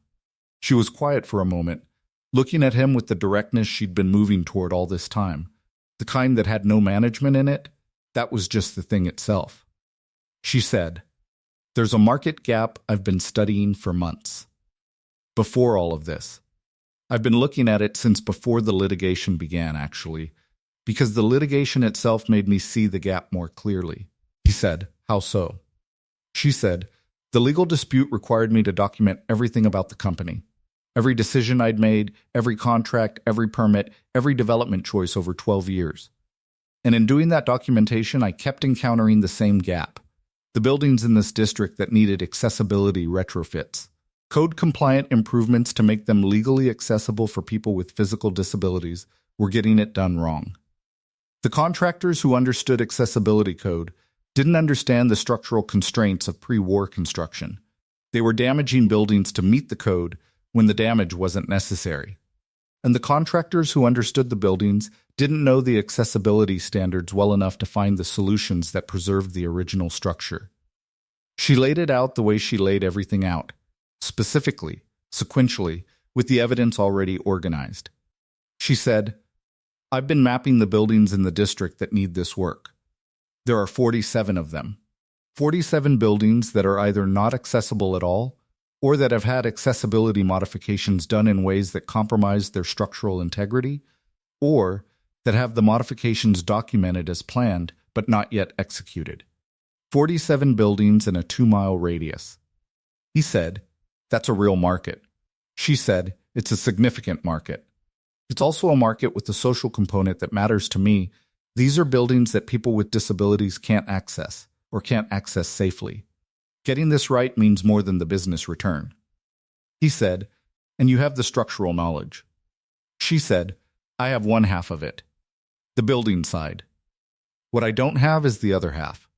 She was quiet for a moment, looking at him with the directness she'd been moving toward all this time, the kind that had no management in it. That was just the thing itself. She said, "There's a market gap I've been studying for months. Before all of this. I've been looking at it since before the litigation began, actually, because the litigation itself made me see the gap more clearly." He said, "How so?" She said, "The legal dispute required me to document everything about the company. Every decision I'd made, every contract, every permit, every development choice over 12 years. And in doing that documentation, I kept encountering the same gap. The buildings in this district that needed accessibility retrofits. Code-compliant improvements to make them legally accessible for people with physical disabilities were getting it done wrong. The contractors who understood accessibility code didn't understand the structural constraints of pre-war construction. They were damaging buildings to meet the code when the damage wasn't necessary. And the contractors who understood the buildings didn't know the accessibility standards well enough to find the solutions that preserved the original structure. She laid it out the way she laid everything out, specifically, sequentially, with the evidence already organized. She said, I've been mapping the buildings in the district that need this work. There are 47 of them. 47 buildings that are either not accessible at all or that have had accessibility modifications done in ways that compromise their structural integrity, or that have the modifications documented as planned but not yet executed. 47 buildings in a 2-mile radius. He said, that's a real market. She said, it's a significant market. It's also a market with a social component that matters to me. These are buildings that people with disabilities can't access, or can't access safely. Getting this right means more than the business return. He said, and you have the structural knowledge. She said, I have one half of it. The building side. What I don't have is the other half.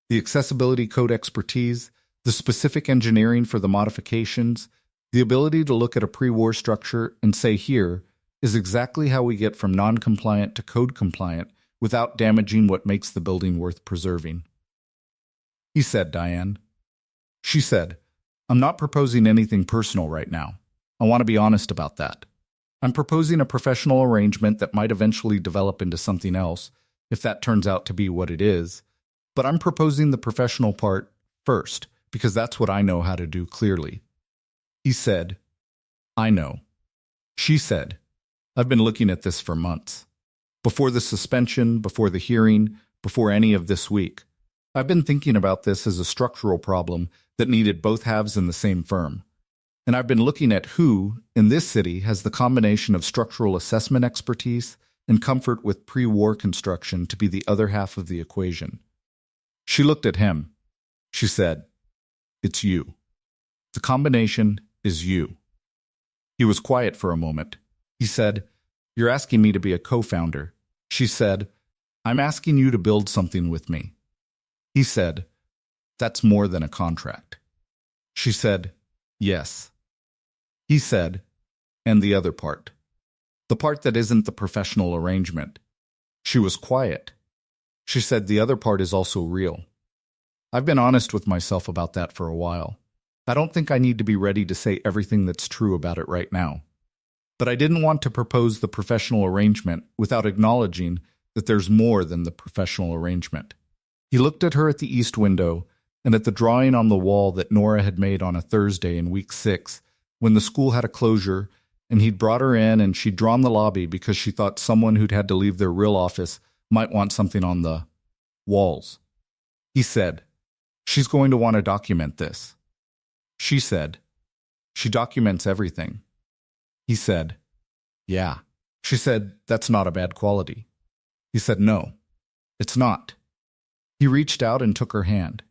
The accessibility code expertise, the specific engineering for the modifications, the ability to look at a pre-war structure and say here is exactly how we get from non-compliant to code compliant without damaging what makes the building worth preserving. He said, Diane. She said, I'm not proposing anything personal right now. I want to be honest about that. I'm proposing a professional arrangement that might eventually develop into something else, if that turns out to be what it is. But I'm proposing the professional part first, because that's what I know how to do clearly. He said, I know. She said, I've been looking at this for months. Before the suspension, before the hearing, before any of this week. I've been thinking about this as a structural problem that needed both halves in the same firm. And I've been looking at who, in this city, has the combination of structural assessment expertise and comfort with pre-war construction to be the other half of the equation. She looked at him. She said, it's you. The combination is you. He was quiet for a moment. He said, you're asking me to be a co-founder. She said, I'm asking you to build something with me. He said, that's more than a contract. She said, yes. He said, and the other part. The part that isn't the professional arrangement. She was quiet. She said the other part is also real. I've been honest with myself about that for a while. I don't think I need to be ready to say everything that's true about it right now. But I didn't want to propose the professional arrangement without acknowledging that there's more than the professional arrangement. He looked at her at the east window and at the drawing on the wall that Nora had made on a Thursday in week 6, when the school had a closure, and he'd brought her in and she'd drawn the lobby because she thought someone who'd had to leave their real office might want something on the walls. He said, she's going to want to document this. She said, she documents everything. He said, yeah. She said, that's not a bad quality. He said, no, it's not. He reached out and took her hand.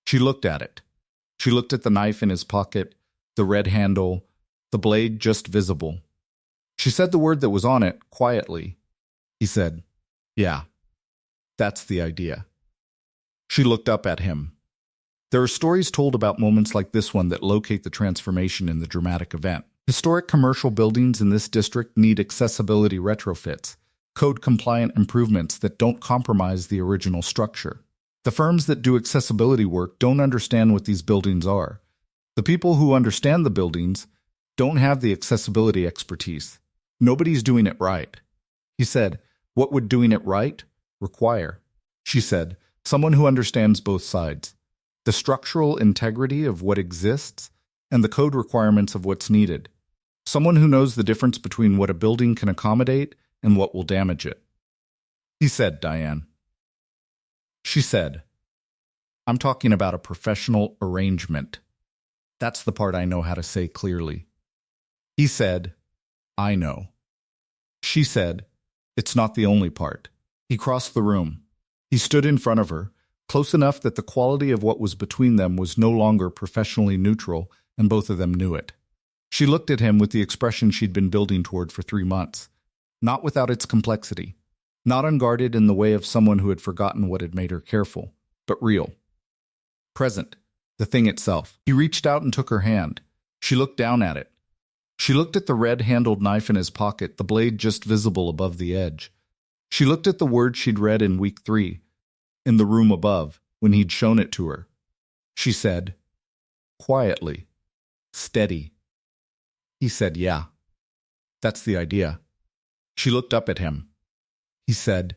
She looked at it. She looked at the knife in his pocket, the red handle, the blade just visible. She said the word that was on it quietly. He said, yeah, that's the idea. She looked up at him. There are stories told about moments like this one that locate the transformation in the dramatic event. Historic commercial buildings in this district need accessibility retrofits, code-compliant improvements that don't compromise the original structure. The firms that do accessibility work don't understand what these buildings are. The people who understand the buildings don't have the accessibility expertise. Nobody's doing it right. He said, what would doing it right require? She said, someone who understands both sides. The structural integrity of what exists and the code requirements of what's needed. Someone who knows the difference between what a building can accommodate and what will damage it. He said, Diane. She said, I'm talking about a professional arrangement. That's the part I know how to say clearly. He said, I know. She said, it's not the only part. He crossed the room. He stood in front of her, close enough that the quality of what was between them was no longer professionally neutral, and both of them knew it. She looked at him with the expression she'd been building toward for 3 months, not without its complexity, not unguarded in the way of someone who had forgotten what had made her careful, but real. Present, the thing itself. He reached out and took her hand. She looked down at it. She looked at the red-handled knife in his pocket, the blade just visible above the edge. She looked at the word she'd read in week 3, in the room above, when he'd shown it to her. She said, quietly, steady. He said, yeah, that's the idea. She looked up at him. He said,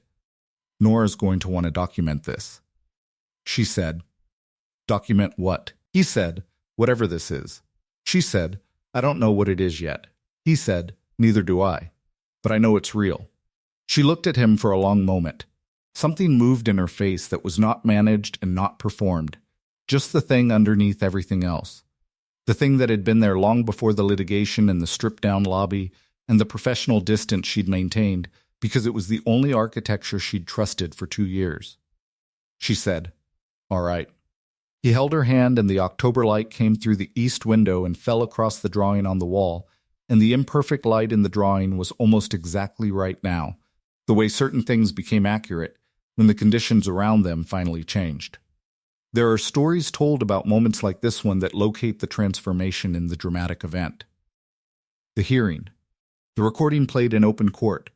Nora's going to want to document this. She said, document what? He said, whatever this is. She said, I don't know what it is yet. He said, neither do I. But I know it's real. She looked at him for a long moment. Something moved in her face that was not managed and not performed. Just the thing underneath everything else. The thing that had been there long before the litigation and the stripped-down lobby and the professional distance she'd maintained because it was the only architecture she'd trusted for 2 years. She said, all right. He held her hand and the October light came through the east window and fell across the drawing on the wall, and the imperfect light in the drawing was almost exactly right now, the way certain things became accurate when the conditions around them finally changed. There are stories told about moments like this one that locate the transformation in the dramatic event. The hearing. The recording played in open court.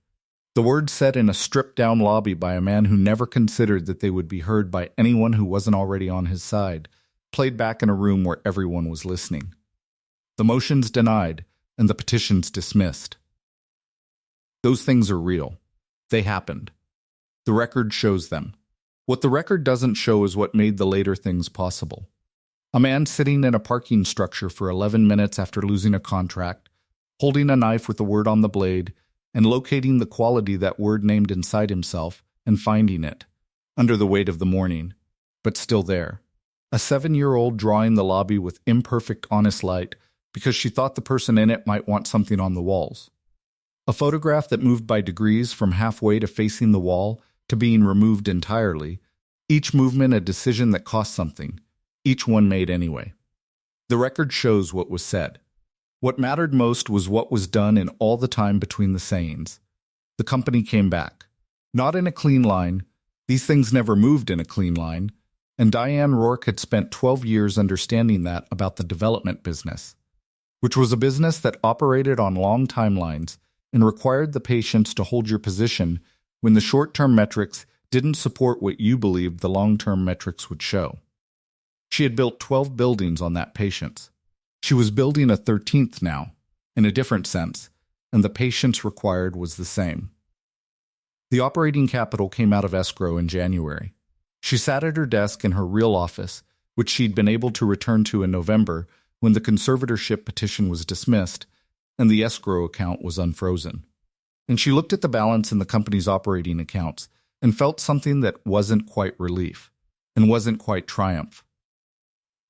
The words said in a stripped-down lobby by a man who never considered that they would be heard by anyone who wasn't already on his side, played back in a room where everyone was listening. The motions denied, and the petitions dismissed. Those things are real. They happened. The record shows them. What the record doesn't show is what made the later things possible. A man sitting in a parking structure for 11 minutes after losing a contract, holding a knife with a word on the blade, and locating the quality that word named inside himself and finding it, under the weight of the morning, but still there. A 7-year-old drawing the lobby with imperfect, honest light because she thought the person in it might want something on the walls. A photograph that moved by degrees from halfway to facing the wall to being removed entirely, each movement a decision that cost something, each one made anyway. The record shows what was said. What mattered most was what was done in all the time between the sayings. The company came back. Not in a clean line. These things never moved in a clean line. And Diane Rourke had spent 12 years understanding that about the development business, which was a business that operated on long timelines and required the patience to hold your position when the short-term metrics didn't support what you believed the long-term metrics would show. She had built 12 buildings on that patience. She was building a 13th now, in a different sense, and the patience required was the same. The operating capital came out of escrow in January. She sat at her desk in her real office, which she'd been able to return to in November when the conservatorship petition was dismissed and the escrow account was unfrozen. And she looked at the balance in the company's operating accounts and felt something that wasn't quite relief and wasn't quite triumph.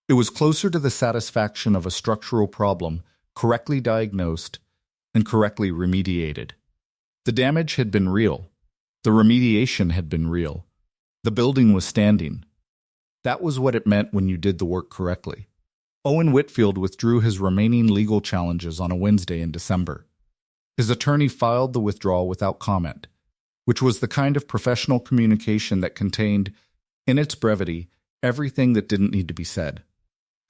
It was closer to the satisfaction of a structural problem correctly diagnosed and correctly remediated. The damage had been real. The remediation had been real. The building was standing. That was what it meant when you did the work correctly. Owen Whitfield withdrew his remaining legal challenges on a Wednesday in December. His attorney filed the withdrawal without comment, which was the kind of professional communication that contained, in its brevity, everything that didn't need to be said.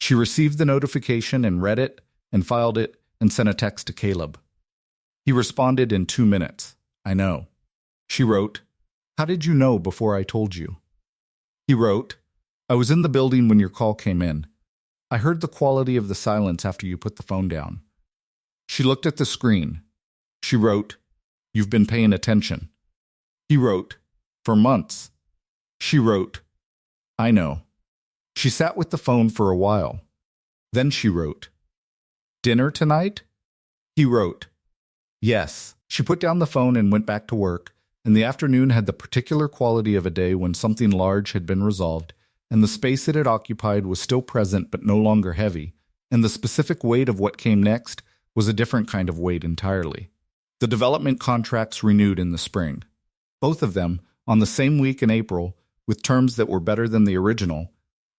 She received the notification and read it and filed it and sent a text to Caleb. He responded in 2 minutes. I know. She wrote, how did you know before I told you? He wrote, I was in the building when your call came in. I heard the quality of the silence after you put the phone down. She looked at the screen. She wrote, you've been paying attention. He wrote, for months. She wrote, I know. She sat with the phone for a while. Then she wrote, dinner tonight? He wrote, yes. She put down the phone and went back to work, and the afternoon had the particular quality of a day when something large had been resolved, and the space it had occupied was still present but no longer heavy, and the specific weight of what came next was a different kind of weight entirely. The development contracts renewed in the spring. Both of them, on the same week in April, with terms that were better than the original.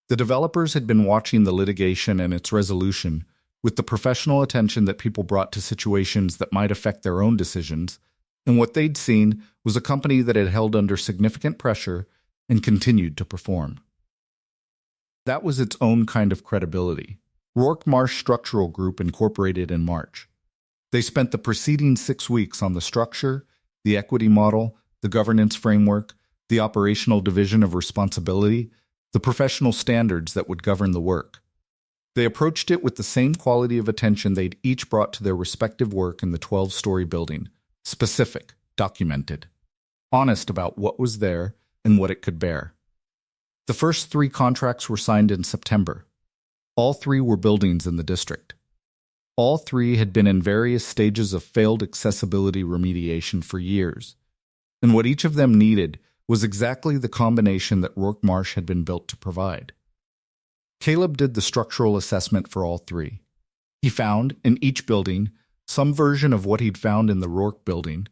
The developers had been watching the litigation and its resolution with the professional attention that people brought to situations that might affect their own decisions, and what they'd seen was a company that had held under significant pressure and continued to perform. That was its own kind of credibility. Rourke Marsh Structural Group incorporated in March. They spent the preceding 6 weeks on the structure, the equity model, the governance framework, the operational division of responsibility, the professional standards that would govern the work. They approached it with the same quality of attention they'd each brought to their respective work in the 12-story building: specific, documented, honest about what was there and what it could bear. The first 3 contracts were signed in September. All 3 were buildings in the district. All 3 had been in various stages of failed accessibility remediation for years, and what each of them needed was exactly the combination that Rourke Marsh had been built to provide. Caleb did the structural assessment for all 3. He found, in each building, some version of what he'd found in the Rourke building: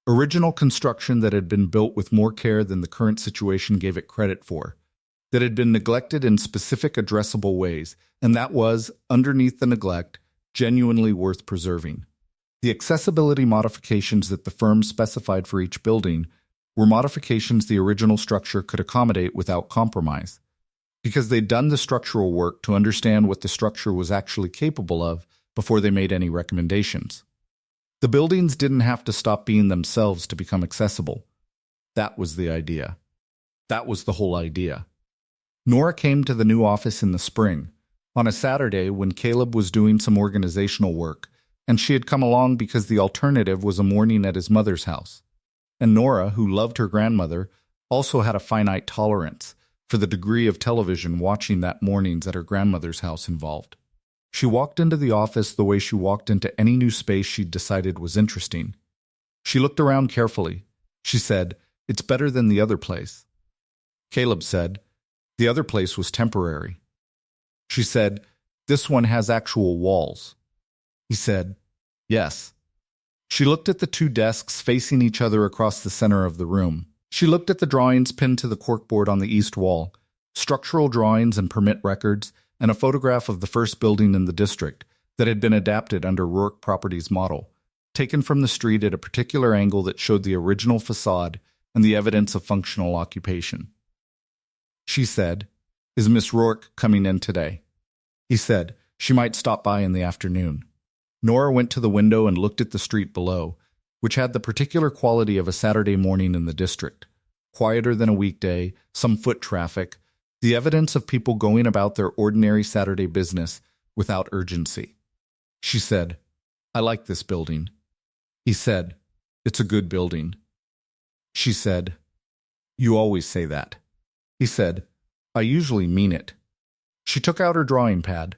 original construction that had been built with more care than the current situation gave it credit for, that had been neglected in specific addressable ways, and that was, underneath the neglect, genuinely worth preserving. The accessibility modifications that the firm specified for each building were modifications the original structure could accommodate without compromise, because they'd done the structural work to understand what the structure was actually capable of before they made any recommendations. The buildings didn't have to stop being themselves to become accessible. That was the idea. That was the whole idea. Nora came to the new office in the spring, on a Saturday when Caleb was doing some organizational work, and she had come along because the alternative was a morning at his mother's house. And Nora, who loved her grandmother, also had a finite tolerance for the degree of television watching that mornings at her grandmother's house involved. She walked into the office the way she walked into any new space she'd decided was interesting. She looked around carefully. She said, "It's better than the other place." Caleb said, "The other place was temporary." She said, "This one has actual walls." He said, "Yes." She looked at the 2 desks facing each other across the center of the room. She looked at the drawings pinned to the corkboard on the east wall, structural drawings and permit records, and a photograph of the first building in the district that had been adapted under Rourke Properties' model, taken from the street at a particular angle that showed the original facade and the evidence of functional occupation. She said, "Is Miss Rourke coming in today?" He said, "She might stop by in the afternoon." Nora went to the window and looked at the street below, which had the particular quality of a Saturday morning in the district: quieter than a weekday, some foot traffic, the evidence of people going about their ordinary Saturday business without urgency. She said, "I like this building." He said, "It's a good building." She said, "You always say that." He said, "I usually mean it." She took out her drawing pad.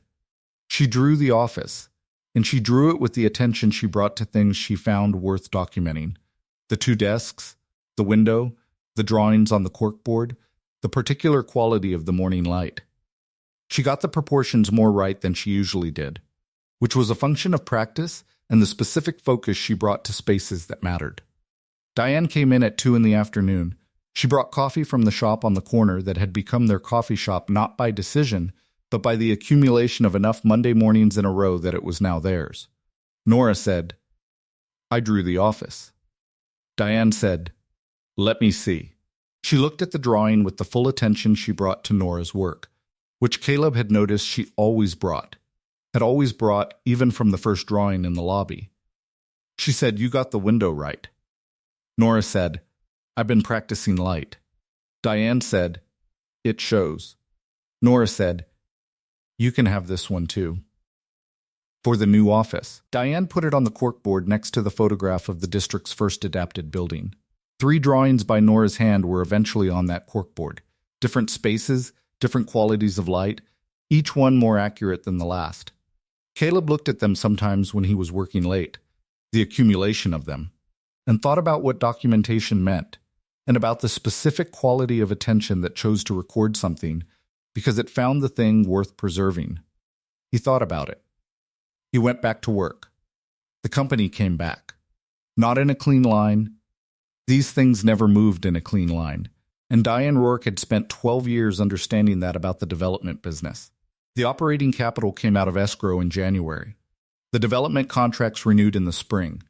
She drew the office, and she drew it with the attention she brought to things she found worth documenting: the 2 desks, the window, the drawings on the corkboard, the particular quality of the morning light. She got the proportions more right than she usually did, which was a function of practice and the specific focus she brought to spaces that mattered. Diane came in at 2 in the afternoon. She brought coffee from the shop on the corner that had become their coffee shop not by decision, but by the accumulation of enough Monday mornings in a row that it was now theirs. Nora said, "I drew the office." Diane said, "Let me see." She looked at the drawing with the full attention she brought to Nora's work, which Caleb had noticed she always brought, even from the first drawing in the lobby. She said, "You got the window right." Nora said, "I've been practicing light." Diane said, "It shows." Nora said, "You can have this one too." For the new office, Diane put it on the corkboard next to the photograph of the district's first adapted building. 3 drawings by Nora's hand were eventually on that corkboard. Different spaces, different qualities of light, each one more accurate than the last. Caleb looked at them sometimes when he was working late, the accumulation of them, and thought about what documentation meant, and about the specific quality of attention that chose to record something because it found the thing worth preserving. He thought about it. He went back to work. The company came back. Not in a clean line. These things never moved in a clean line, and Diane Rourke had spent 12 years understanding that about the development business. The operating capital came out of escrow in January. The development contracts renewed in the spring.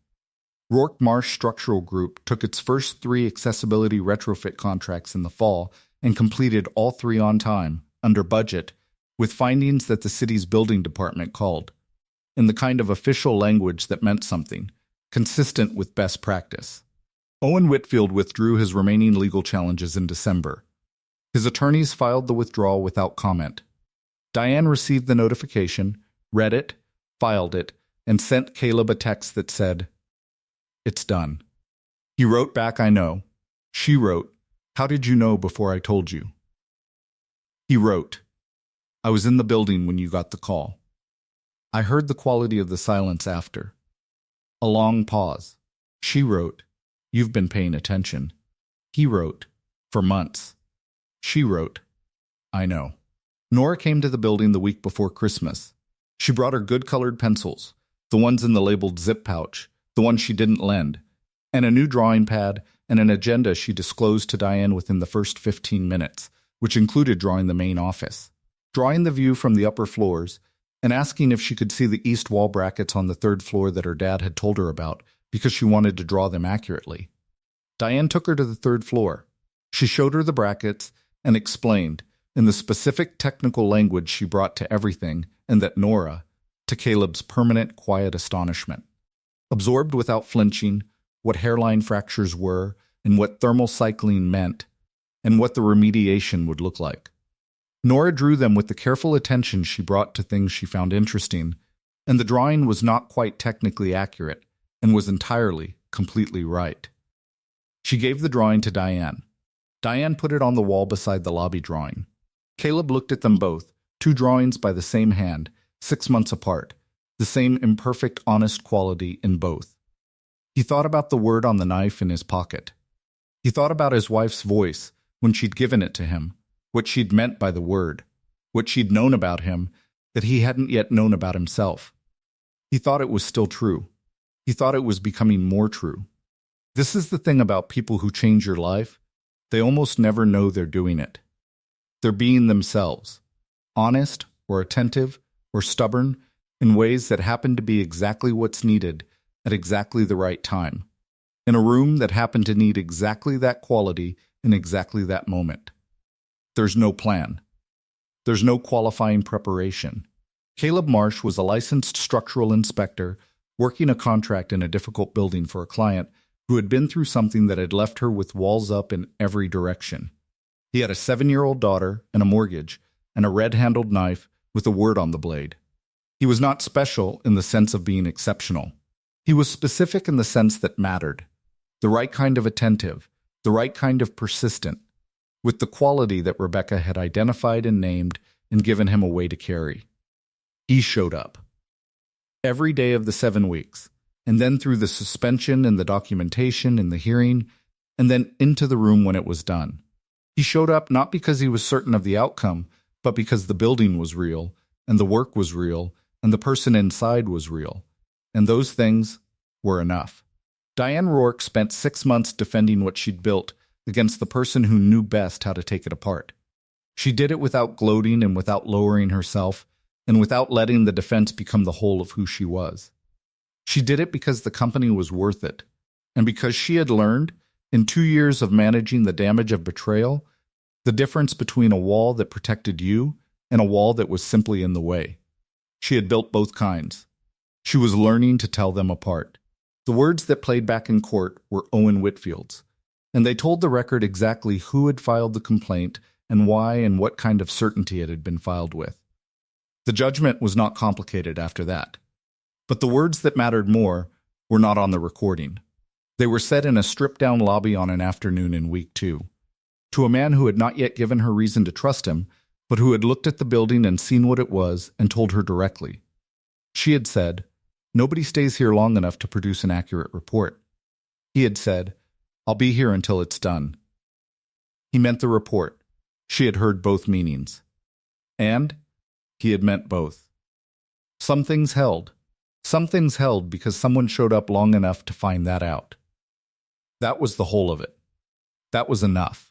Rourke Marsh Structural Group took its first 3 accessibility retrofit contracts in the fall and completed all 3 on time, under budget, with findings that the city's building department called, in the kind of official language that meant something, consistent with best practice. Owen Whitfield withdrew his remaining legal challenges in December. His attorneys filed the withdrawal without comment. Diane received the notification, read it, filed it, and sent Caleb a text that said, "It's done." He wrote back, "I know." She wrote, "How did you know before I told you?" He wrote, "I was in the building when you got the call. I heard the quality of the silence after." A long pause. She wrote, "You've been paying attention." He wrote, "For months." She wrote, "I know." Nora came to the building the week before Christmas. She brought her good-colored pencils, the ones in the labeled zip pouch, the ones she didn't lend, and a new drawing pad and an agenda she disclosed to Diane within the first 15 minutes, which included drawing the main office, drawing the view from the upper floors, and asking if she could see the east wall brackets on the third floor that her dad had told her about because she wanted to draw them accurately. Diane took her to the third floor. She showed her the brackets and explained, in the specific technical language she brought to everything, and that Nora, to Caleb's permanent, quiet astonishment, absorbed without flinching what hairline fractures were and what thermal cycling meant and what the remediation would look like. Nora drew them with the careful attention she brought to things she found interesting, and the drawing was not quite technically accurate and was entirely, completely right. She gave the drawing to Diane. Diane put it on the wall beside the lobby drawing. Caleb looked at them both, two drawings by the same hand, 6 months apart, the same imperfect, honest quality in both. He thought about the word on the knife in his pocket. He thought about his wife's voice when she'd given it to him, what she'd meant by the word, what she'd known about him that he hadn't yet known about himself. He thought it was still true. He thought it was becoming more true. This is the thing about people who change your life. They almost never know they're doing it. They're being themselves, honest or attentive or stubborn in ways that happen to be exactly what's needed at exactly the right time, in a room that happened to need exactly that quality in exactly that moment. There's no plan. There's no qualifying preparation. Caleb Marsh was a licensed structural inspector working a contract in a difficult building for a client who had been through something that had left her with walls up in every direction. He had a 7-year-old daughter and a mortgage and a red-handled knife with a word on the blade. He was not special in the sense of being exceptional. He was specific in the sense that mattered. The right kind of attentive, the right kind of persistent, with the quality that Rebecca had identified and named and given him a way to carry. He showed up. Every day of the 7 weeks, and then through the suspension and the documentation and the hearing, and then into the room when it was done. He showed up not because he was certain of the outcome, but because the building was real, and the work was real, and the person inside was real. And those things were enough. Diane Rourke spent 6 months defending what she'd built against the person who knew best how to take it apart. She did it without gloating and without lowering herself, and without letting the defense become the whole of who she was. She did it because the company was worth it, and because she had learned, in 2 years of managing the damage of betrayal, the difference between a wall that protected you and a wall that was simply in the way. She had built both kinds. She was learning to tell them apart. The words that played back in court were Owen Whitfield's, and they told the record exactly who had filed the complaint and why and what kind of certainty it had been filed with. The judgment was not complicated after that. But the words that mattered more were not on the recording. They were said in a stripped-down lobby on an afternoon in week 2, to a man who had not yet given her reason to trust him, but who had looked at the building and seen what it was and told her directly. She had said, "Nobody stays here long enough to produce an accurate report." He had said, "I'll be here until it's done." He meant the report. She had heard both meanings. And he had meant both. Some things held. Some things held because someone showed up long enough to find that out. That was the whole of it. That was enough.